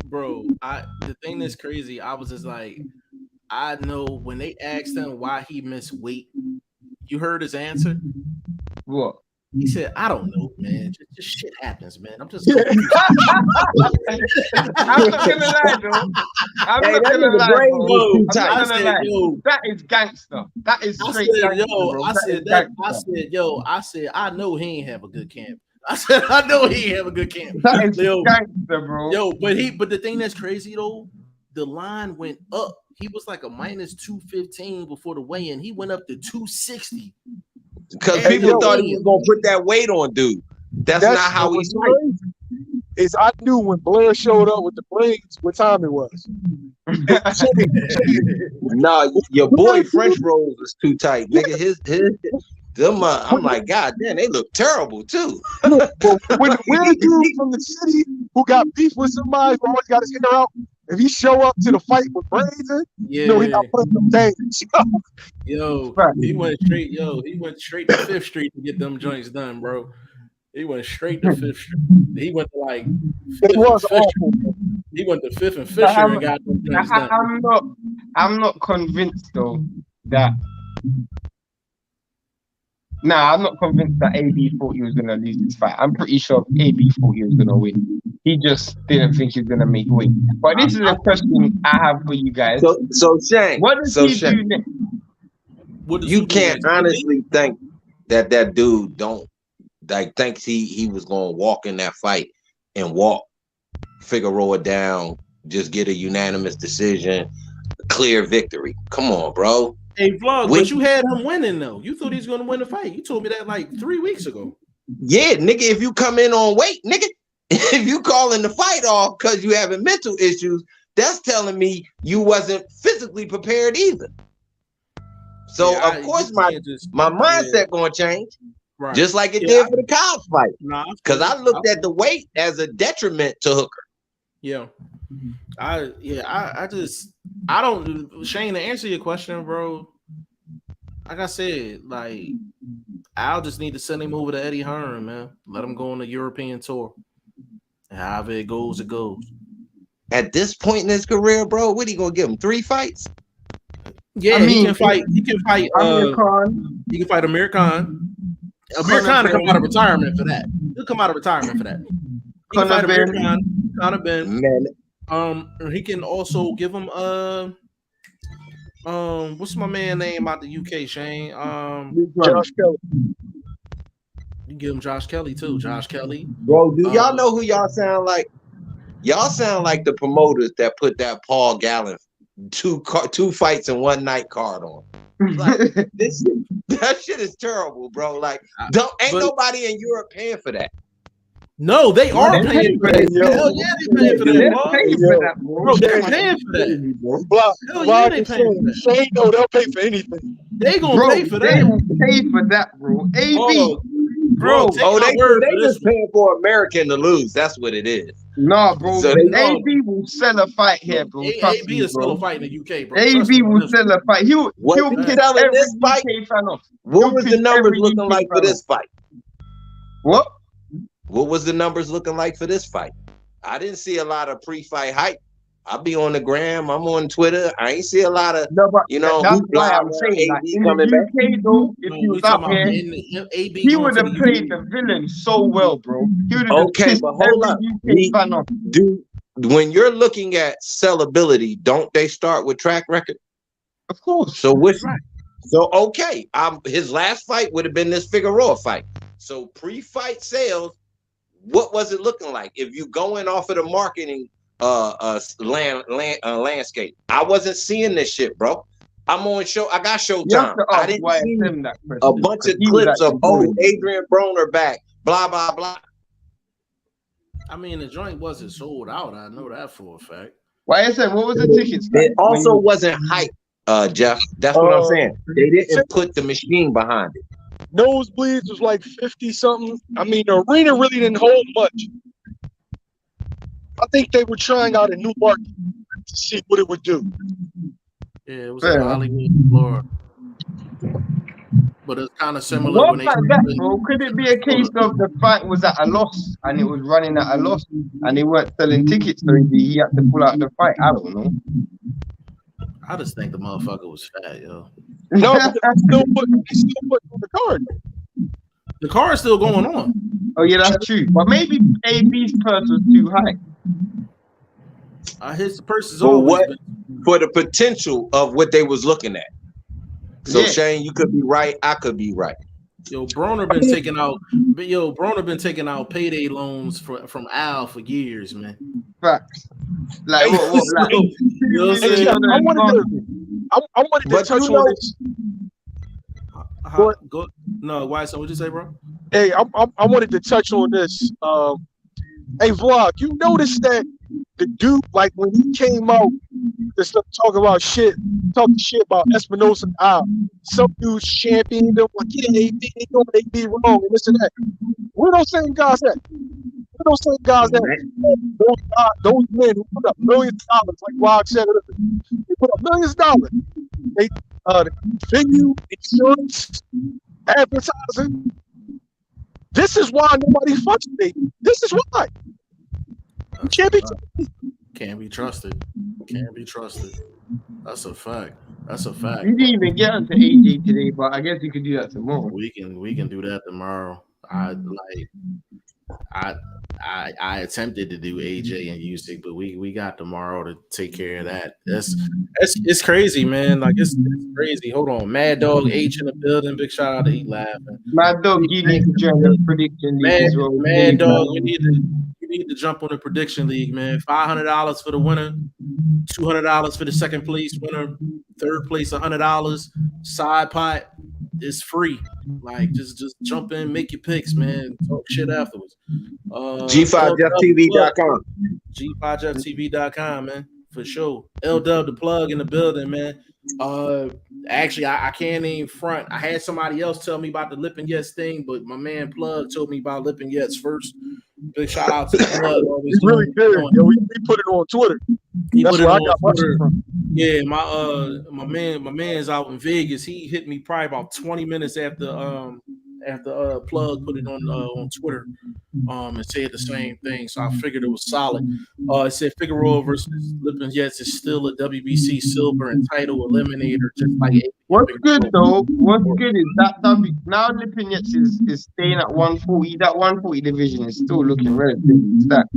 Bro, the thing that's crazy, I was just like, I know when they asked him why he missed weight, you heard his answer? What? He said, I don't know, man. Just shit happens, man. I'm just I'm not gonna lie, though. I'm not gonna lie, bro. That is gangster. That is straight gangster, bro. I said, I know he ain't have a good camp. I said, I know he ain't have a good camp. That is gangster, bro. But the thing that's crazy though, the line went up. He was like a minus 215 before the weigh-in. He went up to 260. Because people thought he was gonna put that weight on, dude. That's not how he's fighting. Is I knew when Blair showed up with the blades what time it was. No, your boy French rolls was too tight, nigga. I'm like, God damn, they look terrible too. When the weird dude from the city who got beef with somebody who always got his hair out, if he show up to the fight with braids in, he not putting them things. He went straight to Fifth Street to get them joints done, bro. He went straight to Fifth Street. He went to like he went to Fifth and Fisher and got them joints done. I'm not convinced though that. Nah, I'm not convinced that AB thought he was gonna lose this fight. I'm pretty sure AB thought he was gonna win. He just didn't think he was gonna make weight. But this is a question I have for you guys. So Shane, what does he do next? You can't honestly think that dude thinks he was gonna walk in that fight and walk Figueroa down, just get a unanimous decision, clear victory. Come on, bro. Hey, Vlog, but you had him winning, though. You thought he was going to win the fight. You told me that like 3 weeks ago. Yeah, nigga, if you come in on weight, nigga, if you calling the fight off because you having mental issues, that's telling me you wasn't physically prepared either. So, of course, my mindset going to change, just like it did for the Cobb fight. Because I looked at the weight as a detriment to Hooker. Yeah. I don't, Shane, to answer your question, bro, like I said, like, I'll just need to send him over to Eddie Hearn, man. Let him go on the European tour. And however it goes, it goes. At this point in his career, bro, what are you going to give him? 3 fights? Yeah, he can fight. He can fight. Amir Khan. He can fight Amir Khan. Amir Khan will come out of retirement for that. He'll come out of retirement for that. He can fight Amir Khan. Conor Ben. Man. He can also give him what's my man name out the UK, Shane? Josh Kelly. You can give him Josh Kelly too. Josh Kelly. Bro, do y'all know who y'all sound like? Y'all sound like the promoters that put that Paul Gallen two fights in one night card on. Like, that shit is terrible, bro. Like, ain't nobody in Europe paying for that. No, they are paying for that. Hell yeah, they paying for that, bro. They're paying for that. Hell yeah, they paying for that. Shane, no, they'll pay for anything. They gonna pay for that. They will pay for that, bro. AB. Bro, they just paying for American to lose. That's what it is. Nah, bro. So AB will sell a fight here, bro. AB will sell a fight in the UK, bro. AB will sell a fight. He'll piss every this fight? UK fan off. What was the numbers looking like for this fight? What? What was the numbers looking like for this fight? I didn't see a lot of pre-fight hype. I'll be on the gram. I'm on Twitter. I ain't see a lot of, that's why I'm saying, like, in the UK, though, if he was up here, he would have played the villain so well, bro. He would have pissed every UK fan off. When you're looking at sellability, don't they start with track record? Of course. So okay, his last fight would have been this Figueroa fight. So pre-fight sales, what was it looking like? If you going off of the marketing landscape, I wasn't seeing this shit, bro. I'm on show. I got Showtime. I didn't see a bunch of clips of Adrian Broner back, blah blah blah. I mean, the joint wasn't sold out. I know that for a fact. Why is that? What was the tickets? It also wasn't hype, Jeff. That's what I'm saying. They didn't put the machine behind it. Nosebleeds was like 50 something. I mean, the arena really didn't hold much. I think they were trying out a new market to see what it would do. Yeah, it was in Hollywood, Florida. But it's kind of similar. Bro, could it be a case of the fight was at a loss and it was running at a loss and they weren't selling tickets, so he had to pull out the fight? I don't know. I just think the motherfucker was fat, yo. No, but they still put on the card. The card's still going on. Oh yeah, that's true. But maybe AB's purse was too high. His purse is always for the potential of what they was looking at. So Shane, you could be right. I could be right. Broner been taking out payday loans from Al for years, man. Facts. Like what? Like, you know what I'm saying? I wanted to touch on this. No, why? So what you say, bro? Hey, I wanted to touch on this. Hey, Vlog, you noticed that the dude, like when he came out, talking shit about Espinosa and Al, some dudes championed them like, yeah, they know they be wrong and this and that. Where those same guys at? Those men who put up millions of dollars, like Vlog said earlier, they put up millions of dollars. They venue, insurance, advertising. This is why nobody fucks with me. This is why. You can't be trusted. Can't be trusted. That's a fact. You didn't even get onto AJ today, but I guess you could do that tomorrow. We can do that tomorrow. I attempted to do AJ and Usyk, but we got tomorrow to take care of that. It's crazy, man. Like it's crazy. Hold on, Mad Dog H in the building. Big shout out to Eat Laughing. Mad Dog, you need to join the prediction league as well. Mad Dog, you need to jump on the prediction league, man. $500 for the winner, $200 for the second place winner, third place $100. Side pot is free. Like just jump in, make your picks, man. Talk shit afterwards. G5JeffTV.com. G5JeffTV.com, man, for sure. LW the plug in the building, man. Actually, I can't even front. I had somebody else tell me about the Lip and Yets thing, but my man Plug told me about Lip and Yets first. Big shout out to the Plug. It's really good. Yo, we put it on Twitter. That's where I got my shit from. Yeah, my man's out in Vegas. He hit me probably about 20 minutes after Plug put it on Twitter. and said the same thing. So I figured it was solid. It said Figueroa versus Lipton Jets is still a WBC silver and title eliminator, just like What's good though? What's good is that now Lipinets is staying at 140. That 140 division is still looking relatively stacked.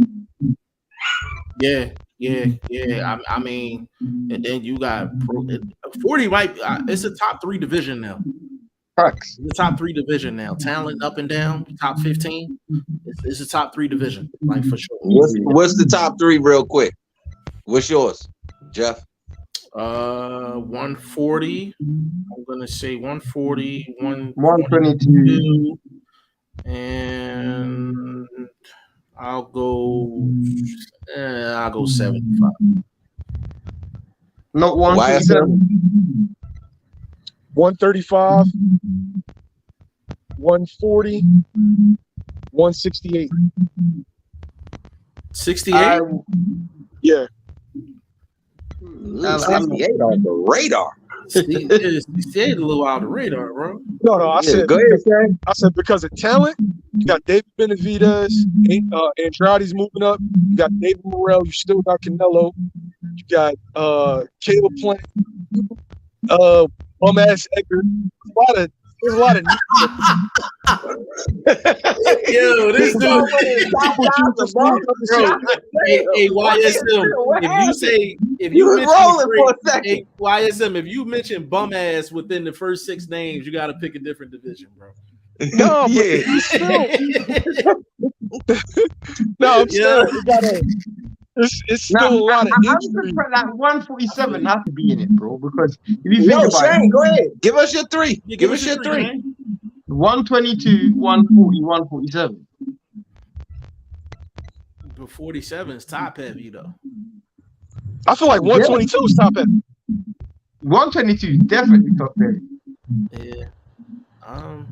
Yeah. I mean, and then you got 40 might. It's a top 3 division now. Facts. The top 3 division now. Talent up and down. Top 15. It's a top 3 division, like for sure. What's the top 3 real quick? What's yours, Jeff? 140. I'm gonna say 140, 122, and I'll go 75. Not 127. 135, 140, 168. 68? Yeah. 68 on the radar. 68 a little out of the radar, bro. No, I said go ahead, Sam. I said because of talent, you got David Benavidez, Andrade's moving up. You got David Morrell. You still got Canelo. You got Caleb Plant. Bum ass Edgar. There's a lot of Yo, this dude. Hey, YSM. If you mention YSM, if you mention bum ass within the first 6 names, you got to pick a different division, bro. No, yeah. No, I'm still. It's still a lot of injury. That 147 has to be in it, bro. Because if you think about Shane, it, go ahead. Give us your 3. Yeah, give us your 3. Man. 122, 140, 147. But 47 is top heavy though. I feel like 122 is top heavy. 122 is definitely top heavy. Yeah. I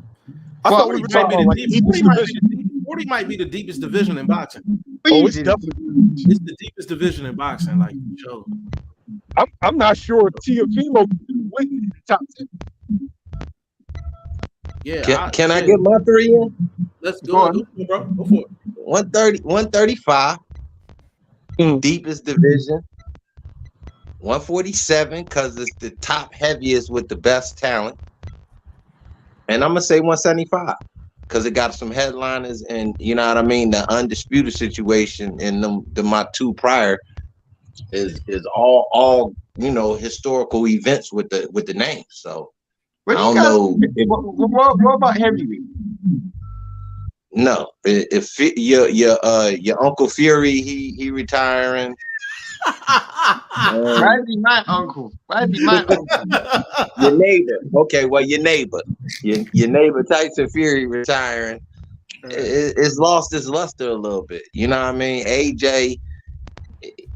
thought we were talking about like deepest division. 40 might be the deepest division in boxing. Oh, it's definitely. It's the deepest division in boxing, like Joe. I'm not sure Teofimo went in the top 10. Yeah. Can I get my 3 in? Let's go, bro. Go for it. 135. Deepest division. 147 because it's the top heaviest with the best talent. And I'm gonna say 175 because it got some headliners, and you know what I mean. The undisputed situation in my 2 prior is all historical events with the names. So I don't know. What about heavyweight? No, if your Uncle Fury he retiring. Why is he my uncle? Your neighbor. Okay, well, your neighbor Tyson Fury retiring. It's lost its luster a little bit. You know what I mean? AJ,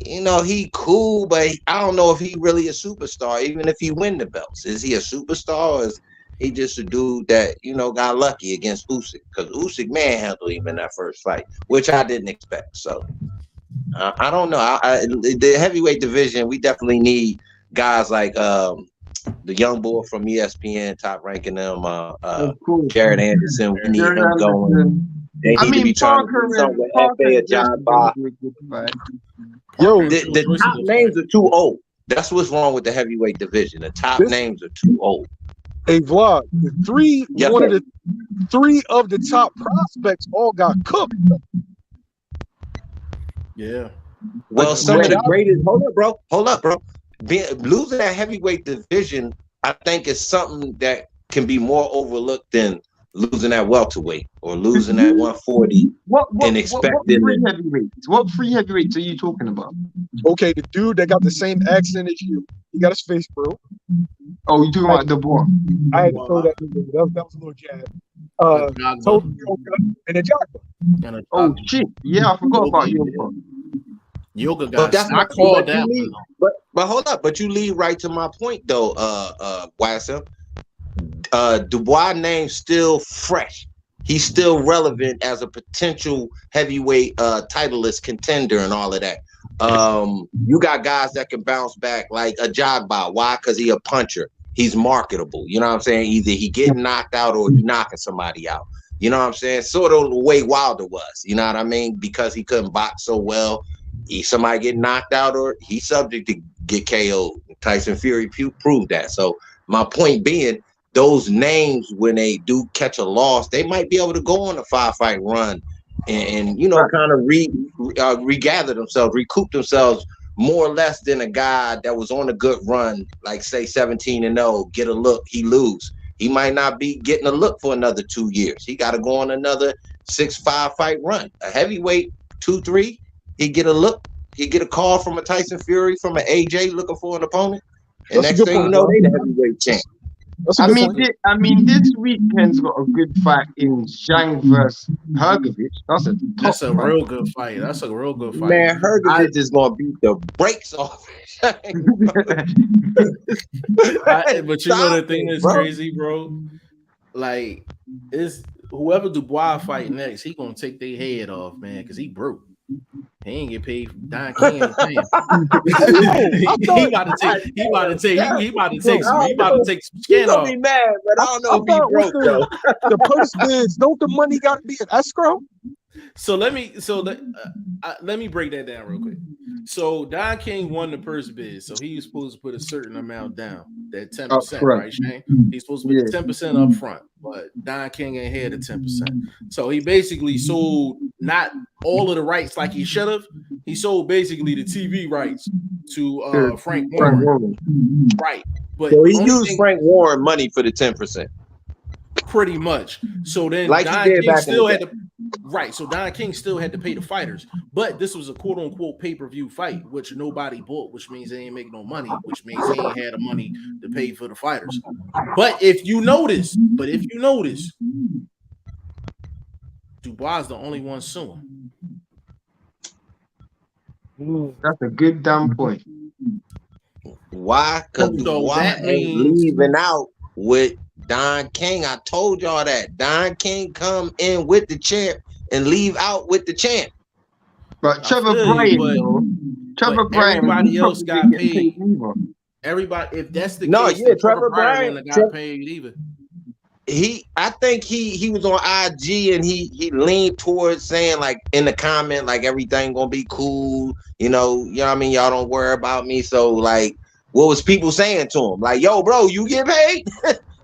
he cool, but I don't know if he really a superstar. Even if he win the belts, is he a superstar? Or is he just a dude that got lucky against Usyk? Because Usyk manhandled him in that first fight, which I didn't expect. So. I don't know. The heavyweight division, we definitely need guys like the young boy from ESPN, top ranking them, Jared Anderson. We need him going. They need to be trying to do something with FA John Bob. Yo, the top names are too old. That's what's wrong with the heavyweight division. The top names are too old. Hey, Vlog, one of the 3 of the top prospects all got cooked. Yeah. Well, some of the greatest. Hold up, bro. Losing that heavyweight division, I think, is something that can be more overlooked than losing that welterweight or losing that 140 and expecting. What 3 heavyweights are you talking about? Okay, the dude that got the same accent as you. He got his face, bro. Oh, you talking about the boy? I had to throw that. That was a little jab. And a Jogba. Oh shit! Yeah, I forgot about Yoga. Yoga got. I called that one. But hold up. But you lead right to my point, though. YSM. Dubois' name still fresh. He's still relevant as a potential heavyweight titleist contender and all of that. You got guys that can bounce back like a Jogba. Why? Because he a puncher. He's marketable. You know what I'm saying? Either he getting knocked out or he knocking somebody out. You know what I'm saying? Sort of the way Wilder was. You know what I mean? Because he couldn't box so well. Somebody get knocked out or he's subject to get KO'd. Tyson Fury proved that. So my point being, those names, when they do catch a loss, they might be able to go on a 5-fight run and you know, kind of regather themselves, recoup themselves more or less than a guy that was on a good run, like say 17-0, get a look, he lose. He might not be getting a look for another 2 years. He got to go on another 6-5 fight run. A heavyweight 2-3, he get a look. He get a call from a Tyson Fury, from an AJ looking for an opponent, and That's a next good thing point, you know, bro. they the heavyweight champ. That's a I good mean, point. this weekend's got a good fight in Zhang versus Hergovich. That's a top That's a fight. real good fight. That's a real good fight. Man, Hergovich is gonna beat the brakes off. But you know the thing that's crazy, bro. Like, it's whoever Dubois fight next, he gonna take their head off, man, because he broke. He ain't get paid. Don King ain't paying. He about to take some skin off. Be mad, but I don't know if he broke though. The purse bids, don't the money got to be an escrow? So let me break that down real quick. So Don King won the purse bid, so he was supposed to put a certain amount down, that 10%, right, Shane? He's supposed to put 10% up front, but Don King ain't had the 10%. So he basically sold not all of the rights like he should have. He sold basically the TV rights to Frank Warren. Right. But so he used Frank Warren money for the 10%. Pretty much. So then like Don King still had to so Don King still had to pay the fighters, but this was a quote unquote pay-per-view fight, which nobody bought, which means they ain't making no money, which means they ain't had the money to pay for the fighters. But if you notice, Dubois is the only one suing. That's a good damn point. Why? Because Dubois ain't leaving out with Don King. I told y'all that Don King come in with the champ and leave out with the champ. But Trevor Bryan, everybody else got paid. Everybody, if that's the case, Trevor Bryan wouldn't have got paid either. I think he was on IG and he leaned towards saying, like, in the comment, like, everything gonna be cool, you know what I mean, y'all don't worry about me. So, like, what was people saying to him? Like, yo, bro, you get paid?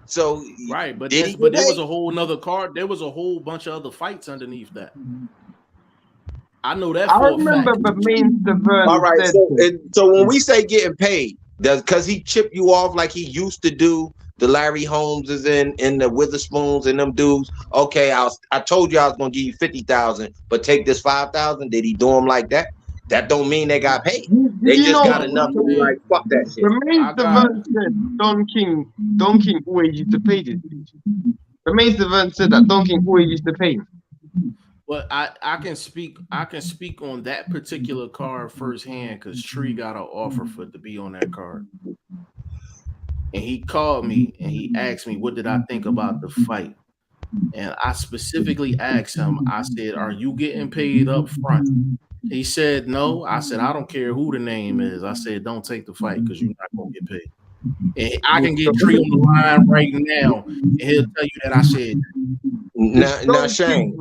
So right, but there was a whole nother card. There was a whole bunch of other fights underneath that. I know that. I remember the main event. All right, so when we say getting paid, because he chipped you off like he used to do, the Larry Holmeses and the Witherspoons and them dudes. Okay, I told you I was gonna give you 50,000, but take this 5,000. Did he do them like that? That don't mean they got paid. They just got enough to be like, fuck that shit. The main event said Don King always used to pay this. The main event said that Don King always used to pay him. Well, I can speak on that particular card firsthand because Tree got an offer to be on that card. And he called me and he asked me, what did I think about the fight? And I specifically asked him, I said, are you getting paid up front? He said, no. I said, I don't care who the name is. I said, don't take the fight because you're not going to get paid. And I can get Tree on the line right now, and he'll tell you that I said. Now Shane,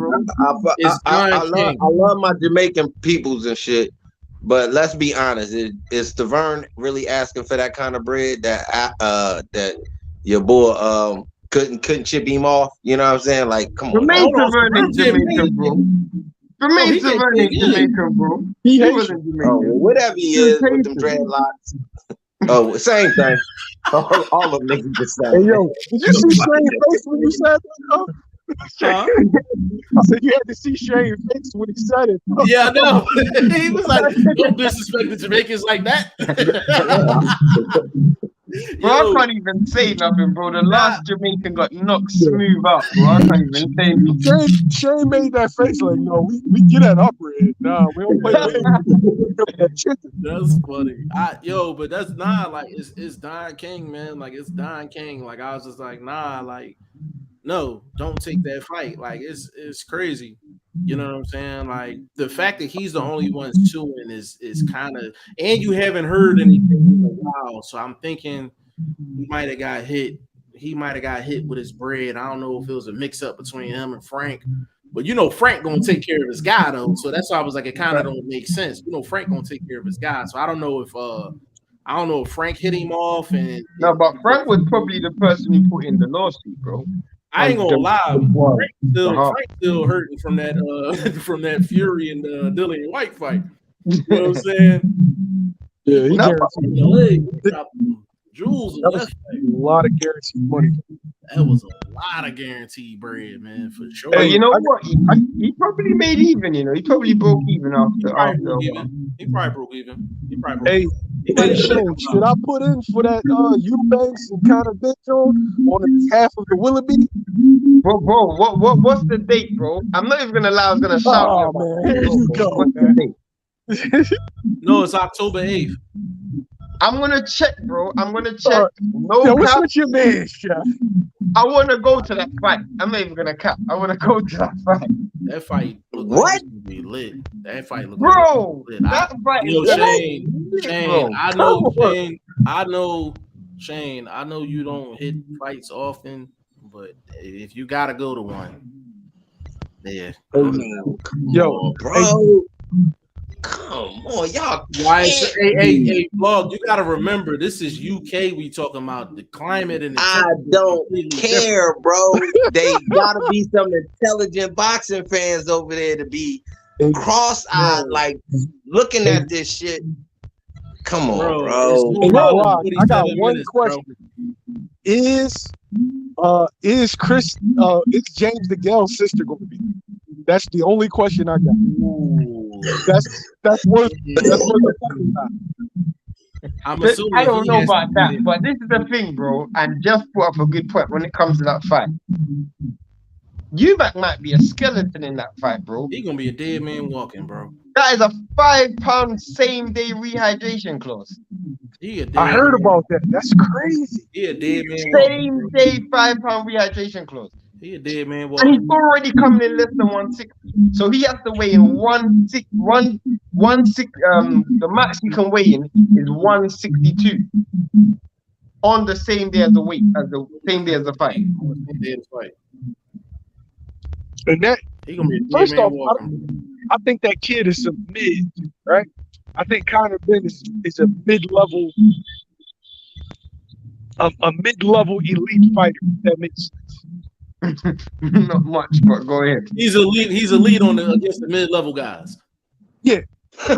I love my Jamaican peoples and shit, but let's be honest. Is Tavern really asking for that kind of bread that your boy couldn't chip him off? You know what I'm saying? Like, come on. Tavern is Jamaican, bro. Tavern is Jamaican, bro. He wasn't Jamaican. Whatever he is with them dreadlocks. Oh, same thing. All of them niggas the same. Hey, yo, did you see Shane's face when you said that? Huh? I said you had to see Shane's face when he said it. Yeah, I know. He was like, don't disrespect the Jamaicans like that. Bro, I can't even say nothing, bro. The last Jamaican got knocked smooth out, bro. I can't even say anything. Shane made that face like, no, we get that upgrade. Nah, we don't play that chicken. That's funny. But that's like it's Don King, man. Like, it's Don King. Like, I was just like, nah, like, no, don't take that fight. Like, it's crazy. You know what I'm saying? Like, the fact that he's the only one suing is kind of, and you haven't heard anything in a while. So I'm thinking he might have got hit he might have got hit with his bread. I don't know if it was a mix-up between him and Frank. But you know Frank gonna take care of his guy though. So that's why I was like, it kind of don't make sense. You know, Frank gonna take care of his guy. So I don't know if Frank hit him off and No, but Frank was probably the person who put in the lawsuit, bro. I ain't gonna lie, Frank still hurting from that from that Fury and Dillian White fight. You know what I'm saying? Yeah, he guaranteed jewels that was a lot of guaranteed money. That was a lot of guaranteed bread, man, for sure. Hey, you know what? He probably made even. You know, he probably broke even after. He probably broke even. Hey, Shane, should I put in for that Eubanks and kind of bitch on behalf of the Willoughby? Bro, what's the date, bro? I'm not even gonna lie. I was gonna shout. Oh man, here you go. What's the date? No, it's October 8th. I'm gonna check, bro. I'm gonna check. No yeah, what's cap. with your man, Chef? I want to go to that fight. I'm not even gonna cap. I want to go to that fight. That fight looked What? like it's gonna be lit. That fight looked Bro, like that fight you know, is Shane, bro. Shane, I know you don't hit fights often, but if you gotta go to one, yeah. Yo, Bro. Come on, y'all. Hey, Vlog, you gotta remember this is UK. We talking about the climate and the I don't care, bro. They gotta be some intelligent boxing fans over there to be cross-eyed, like looking at this shit. Come on, bro. Hey, I got one question. Is James DeGale's sister going to be? That's the only question I got. Ooh. That's worth the fucking time. I'm assuming I don't know about that, but this is the thing, bro. And just put up a good point when it comes to that fight. Eubank might be a skeleton in that fight, bro. He's gonna be a dead man walking, bro. That is a £5 same day rehydration clause. I heard about that. That's crazy. He a dead man same walking, day £5 rehydration clause. He a dead man And walking. he's already coming in less than 160. So he has to weigh in 160. The max he can weigh in is 162 on the same day as the same day as the fight. And that, he gonna be a dead first man off, walking. I think that kid is a mid, right? I think Conor Ben is a mid-level, a mid-level elite fighter. If that makes sense. Not much, but go ahead. He's elite on against the mid-level guys. Yeah. So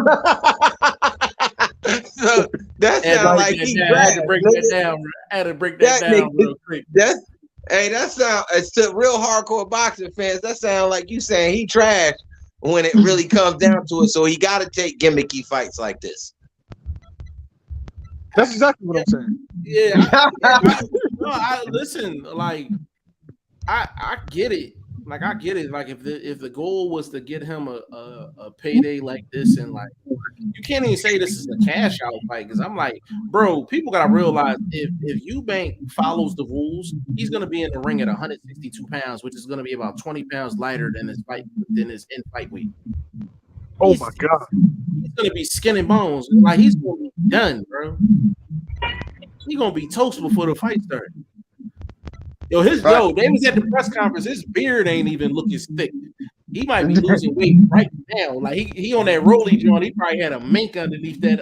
that sounds like he I had to break that down. I had to break that down real quick. That sound it's to real hardcore boxing fans. That sounds like you saying he trash when it really comes down to it. So he got to take gimmicky fights like this. That's exactly what I'm saying. Yeah. Listen. Like, I get it. Like, I get it. Like, if the goal was to get him a payday like this, and like, you can't even say this is a cash out fight, because I'm like, bro, people gotta realize if Eubank follows the rules, he's gonna be in the ring at 162 pounds, which is gonna be about 20 pounds lighter than his in fight weight. Oh my god, he's gonna be skin and bones. Like, he's gonna be done, bro. He's gonna be toast before the fight starts. They was at the press conference. His beard ain't even looking thick. He might be losing weight right now. Like, he on that rolly joint. He probably had a mink underneath that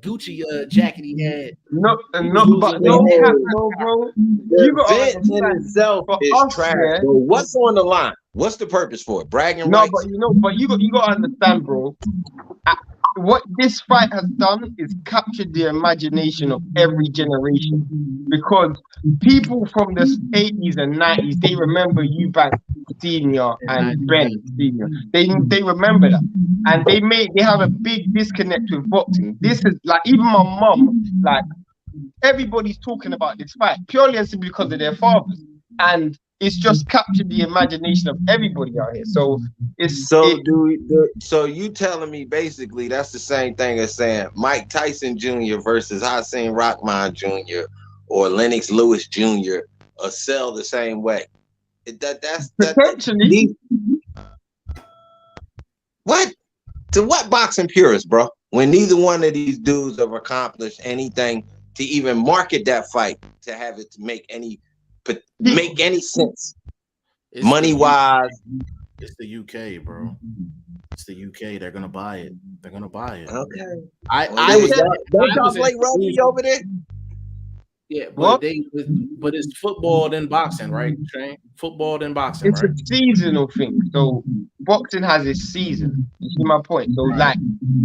Gucci jacket he had. No, bro. The event in itself is trash. So what's on the line? What's the purpose for it? Bragging rights? But you got to understand, bro. What this fight has done is captured the imagination of every generation, because people from the 80s and 90s, they remember Eubank Senior and Ben Senior. They remember that, and they have a big disconnect with boxing. This is like, even my mom, like, everybody's talking about this fight purely and simply because of their fathers, and it's just captured the imagination of everybody out here. So so you telling me basically that's the same thing as saying Mike Tyson Jr. versus Hasim Rahman Jr. or Lennox Lewis Jr. sell the same way? That's potentially. What? To what boxing purists, bro? When neither one of these dudes have accomplished anything to even market that fight, to have it to make any make any sense It's money the wise. It's the UK, bro. It's the UK. They're gonna buy it. They're gonna buy it. Okay. I Well, was don't I y'all was play rugby intrigued. over there? Yeah, What? but it's football then boxing, right, Shane? Football then boxing, It's a right? seasonal thing. So boxing has its season. You see my point? So like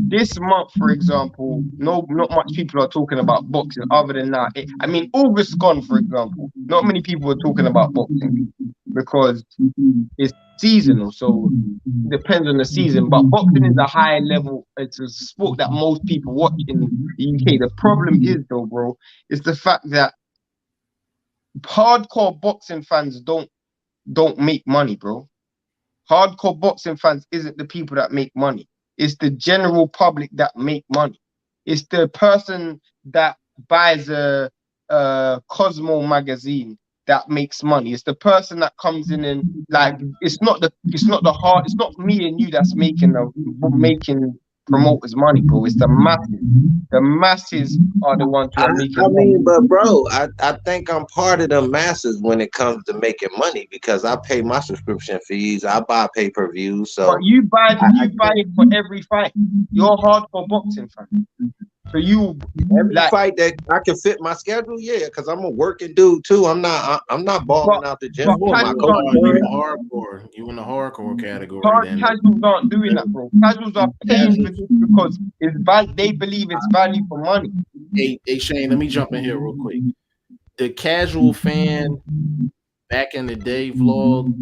this month, for example, not much people are talking about boxing other than that. I mean, August gone, for example. Not many people are talking about boxing because it's seasonal. So it depends on the season. But boxing is a high level. It's a sport that most people watch in the UK. The problem is though, bro, is the fact that hardcore boxing fans don't make money, bro. Hardcore boxing fans isn't the people that make money. It's the general public that make money. It's the person that buys a Cosmo magazine that makes money. It's the person that comes in and like it's not me and you that's making promoters money, bro. It's the masses. The masses are the ones who are making I money. mean, but bro, I think I'm part of the masses when it comes to making money because I pay my subscription fees, I buy pay-per-views, so But you buy it for every fight. You're a hardcore boxing fan. So you every like fight that I can fit my schedule, yeah, because I'm a working dude too. I'm not balling but out the gym. but My casuals coach aren't You in doing the that. hardcore. You in the hardcore category then. Casuals aren't doing that, bro. Casuals are paying for this because they believe it's value for money. Hey, Shane, let me jump in here real quick. The casual fan back in the day vlog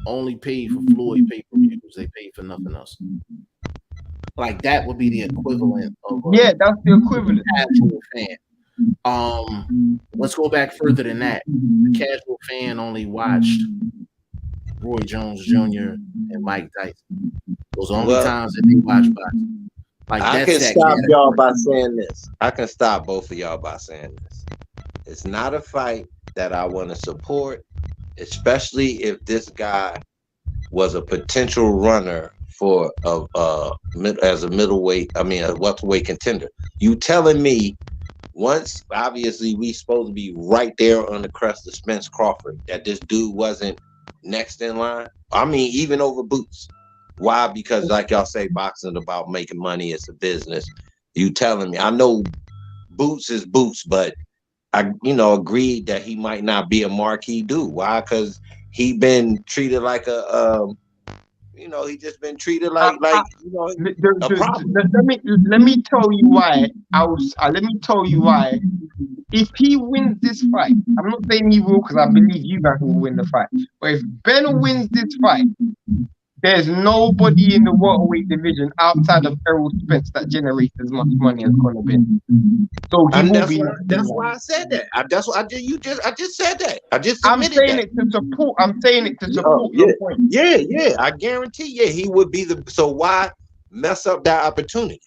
only paid for Floyd pay-per-views. They paid for nothing else. Like that would be the equivalent of Yeah, that's the equivalent. casual fan. Let's go back further than that. The casual fan only watched Roy Jones Jr. and Mike Tyson. Those are the only times that they watch boxing. Like I that's can that stop category. y'all by saying this. I can stop both of y'all by saying this. It's not a fight that I want to support, especially if this guy was a potential runner for as a middleweight. I mean, a welterweight contender. You telling me once obviously we supposed to be right there on the crest of Spence Crawford that this dude wasn't next in line? I mean, even over Boots. Why? Because like y'all say, boxing is about making money. It's a business. You telling me? I know Boots is Boots, but I, agreed that he might not be a marquee dude. Why? Because he been treated like he just been treated like a problem. Let me tell you why. Let me tell you why. If he wins this fight, I'm not saying he will because I believe you guys will win the fight. But if Ben wins this fight, there's nobody in the welterweight division outside of Errol Spence that generates as much money as Conor Ben. So he And will be. that's why I said that. I just said that. I just I'm admitted saying that. it to support. I'm saying it to support your point. Yeah. I guarantee. Yeah, he would be the. So why mess up that opportunity?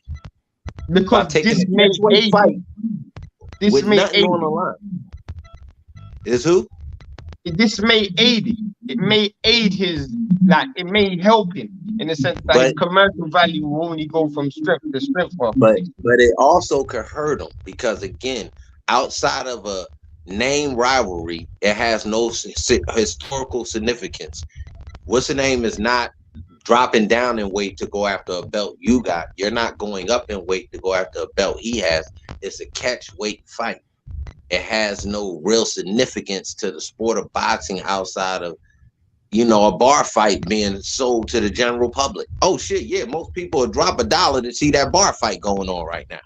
Because this may aid. Fight This with may nothing aid. on the line. Is who? This may aid him. It may aid his, it may help him in the sense that his commercial value will only go from strength to strength. But it also could hurt him because again, outside of a name rivalry, it has no historical significance. What's the name is not dropping down in weight to go after a belt you got. You're not going up in weight to go after a belt he has. It's a catch weight fight. It has no real significance to the sport of boxing outside of, a bar fight being sold to the general public. Oh shit, yeah, most people would drop $1 to see that bar fight going on right now.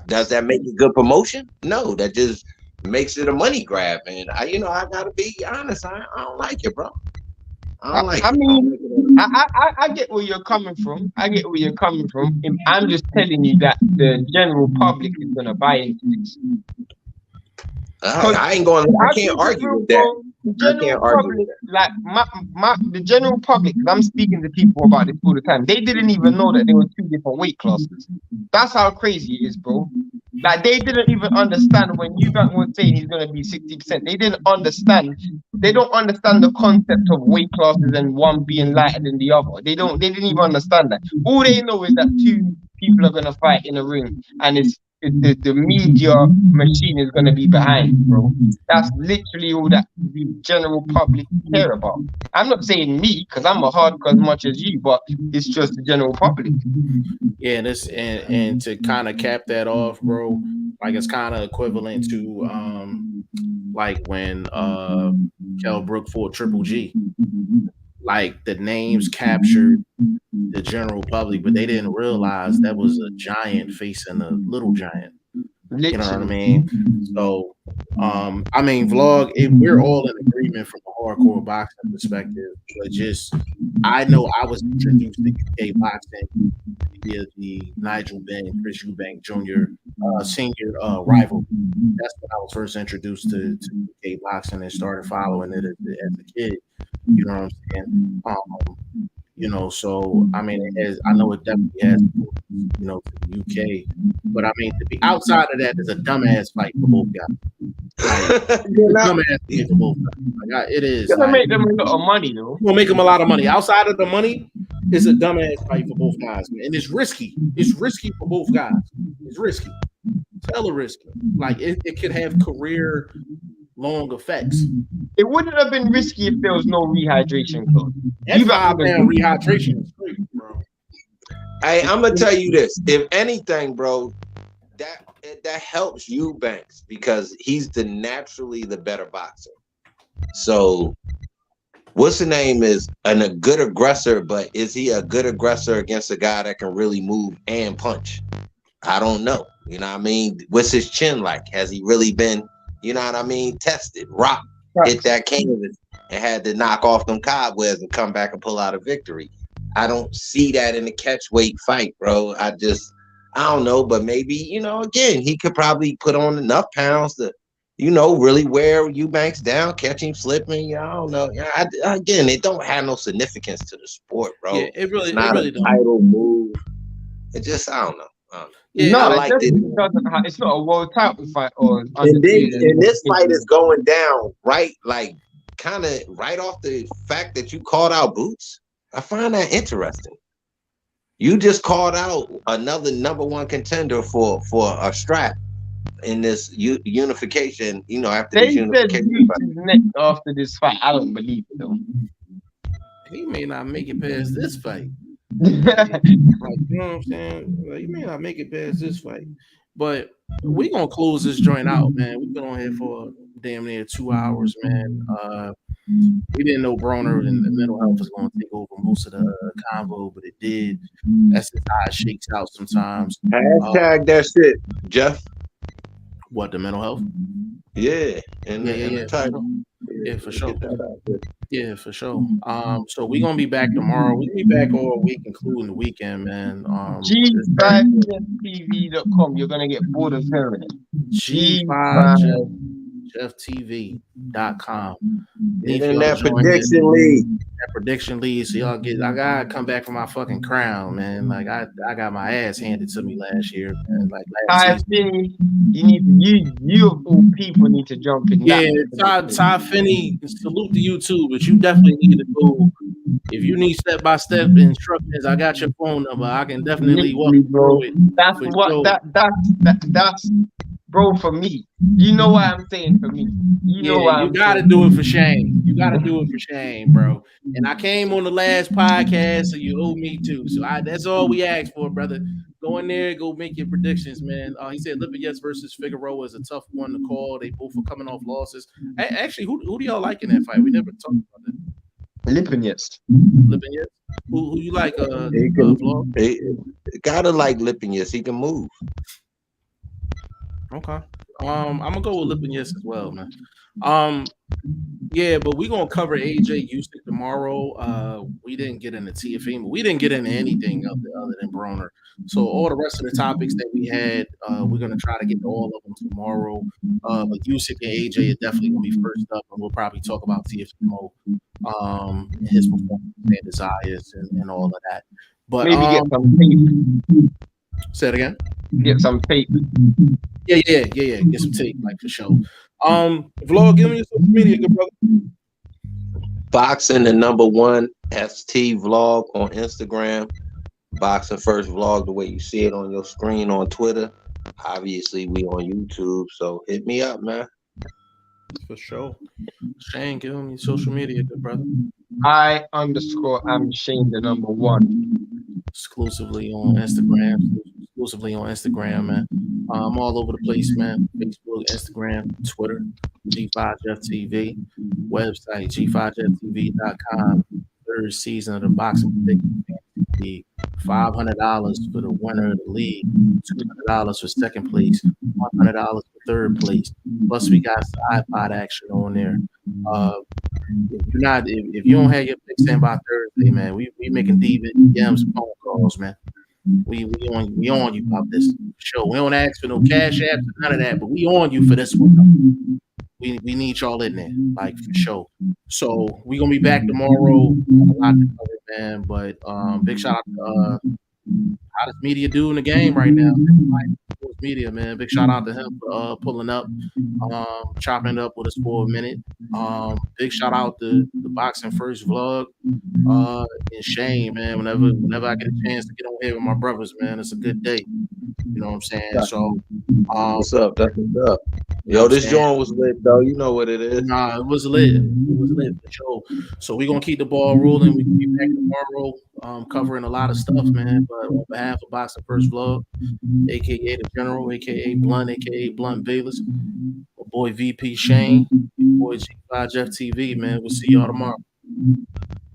Does that make it good promotion? No, that just makes it a money grab. And I gotta be honest, I don't like it, bro. I get where you're coming from. I'm just telling you that the general public is gonna buy into this. I can't argue with that. The general public, the general public, because I'm speaking to people about this all the time, they didn't even know that there were 2 different weight classes. That's how crazy it is, bro. They didn't even understand when you guys were saying he's gonna be 60%. They didn't understand. They don't understand the concept of weight classes and one being lighter than the other. They didn't even understand that. All they know is that 2 people are gonna fight in a ring, and it's the media machine is gonna be behind, bro. That's literally all that the general public care about. I'm not saying me, because I'm a hardcore as much as you, but it's just the general public. Yeah, and to kind of cap that off, bro, like it's kind of equivalent to like when Kell Brook fought Triple G. Like the names captured the general public, but they didn't realize that was a giant facing a little giant. Literally. You know what I mean? So, I mean, vlog. We're all in agreement from a hardcore boxing perspective, but just I know I was introduced to UK boxing via the Nigel Benn, Chris Eubank Jr. Senior rival. That's when I was first introduced to UK boxing and started following it as a kid. You know what I'm saying? You know, so I mean, I know it definitely has, you know, to the UK, but I mean, to be outside of that is a dumbass fight for both guys. Like, dumbass fight for both guys. Like, it is. It's gonna like, make them a lot of money, though. It's gonna make them a lot of money. Outside of the money, it's a dumbass fight for both guys, man. And it's risky. It's risky for both guys. It's risky. It's hella risky. Like it could have career long effects. It wouldn't have been risky if there was no rehydration clause. That 5-pound rehydration is great, bro. Hey, I'm gonna tell you this. If anything, bro, that helps Eubanks because he's naturally the better boxer. So, what's the name is a good aggressor, but is he a good aggressor against a guy that can really move and punch? I don't know. You know what I mean? What's his chin like? Has he really been, you know what I mean, tested? Rock hit that canvas and had to knock off them cobwebs and come back and pull out a victory. I don't see that in the catchweight fight, bro. I don't know, but maybe, you know, again, he could probably put on enough pounds to, you know, really wear Eubanks down, catch him slipping. I don't know. Again, it don't have no significance to the sport, bro. Yeah, it's not a title move. It just, I don't know. Yeah, no, it's not a world title fight. And this fight is going down right, like kind of right off the fact that you called out Boots. I find that interesting. You just called out another #1 contender for a strap in this unification. You know, after this unification fight. Next after this fight, I don't believe it though. He may not make it past this fight. Like, you know what I'm saying? Like, you may not make it past this fight, but we gonna close this joint out, man. We've been on here for damn near 2 hours, man. We didn't know Broner and the mental health was gonna take over most of the convo, but it did. That's just how it shakes out sometimes. Hashtag that shit, Jeff. What, the mental health? Yeah, in the title. Yeah, for sure. Yeah, for sure. So we're gonna be back tomorrow. We'll be back all week, including the weekend, man. G5TV.com. You're gonna get bored of hearing it. G5TV.com. In that prediction league. That prediction league. So y'all I gotta come back for my fucking crown, man. Like I got my ass handed to me last year, man. Like last season. You of all people need to jump in. Yeah, Ty Finney, salute to you too, but you definitely need to go. If you need step-by-step instructions, I got your phone number. I can definitely walk you through it. That's that's bro, for me. You know what I'm saying for me. You gotta do it for Shane. You gotta do it for Shane, bro. And I came on the last podcast, so you owe me too. So that's all we asked for, brother. Go in there, go make your predictions, man. He said Lipinets versus Figueroa is a tough one to call. They both are coming off losses. Actually, who do y'all like in that fight? We never talked about that. Lipinets. Who you like? Gotta like Lipinets. He can move. Okay. I'm gonna go with Lipinets as well, man. Yeah, but we're gonna cover AJ Usyk tomorrow. We didn't get into TFE, but we didn't get into anything other than Broner. So all the rest of the topics that we had, we're gonna try to get to all of them tomorrow. But Usyk and AJ are definitely gonna be first up, and we'll probably talk about TFE his performance and desires and all of that. But maybe get some tape. Say it again. Get some tape. Yeah. Get some tape, like for sure. Vlog, give me your social media, good brother. Boxing the #1 ST vlog on Instagram. Boxing First Vlog, the way you see it on your screen on Twitter. Obviously, we on YouTube, so hit me up, man. For sure. Shane, give him your social media, good brother. I'm Shane the number one. Exclusively on Instagram, man. I'm all over the place, man. Facebook, Instagram, Twitter, G5JeffTV, website, G5JeffTV.com. Third season of the Boxing League. $500 for the winner of the league, $200 for second place, $100 for third place. Plus, we got side pot action on there. If you don't have your picks in by Thursday, man, we making DMs phone calls, man. We on you about this show. We don't ask for no cash apps, none of that, but we on you for this one. We need y'all in there, like for sure. So we gonna be back tomorrow. A lot to cover, man. But big shout out to hottest media dude in the game right now, Sports Media, man. Big shout out to him for pulling up, chopping it up with us for a minute. Big shout out to the Boxing First Vlog, and Shane, man. Whenever I get a chance to get on here with my brothers, man, it's a good day. You know what I'm saying? So, what's up? That's what's up. Yo, this joint was lit, though. You know what it is. Nah, it was lit. It was lit for sure. So we're gonna keep the ball rolling. We can be back tomorrow, covering a lot of stuff, man. But on behalf of Boxing First Vlog, aka the General, aka Blunt Bayless, my boy VP Shane, your boy G5 Jeff TV, man. We'll see y'all tomorrow.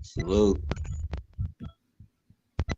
Salute.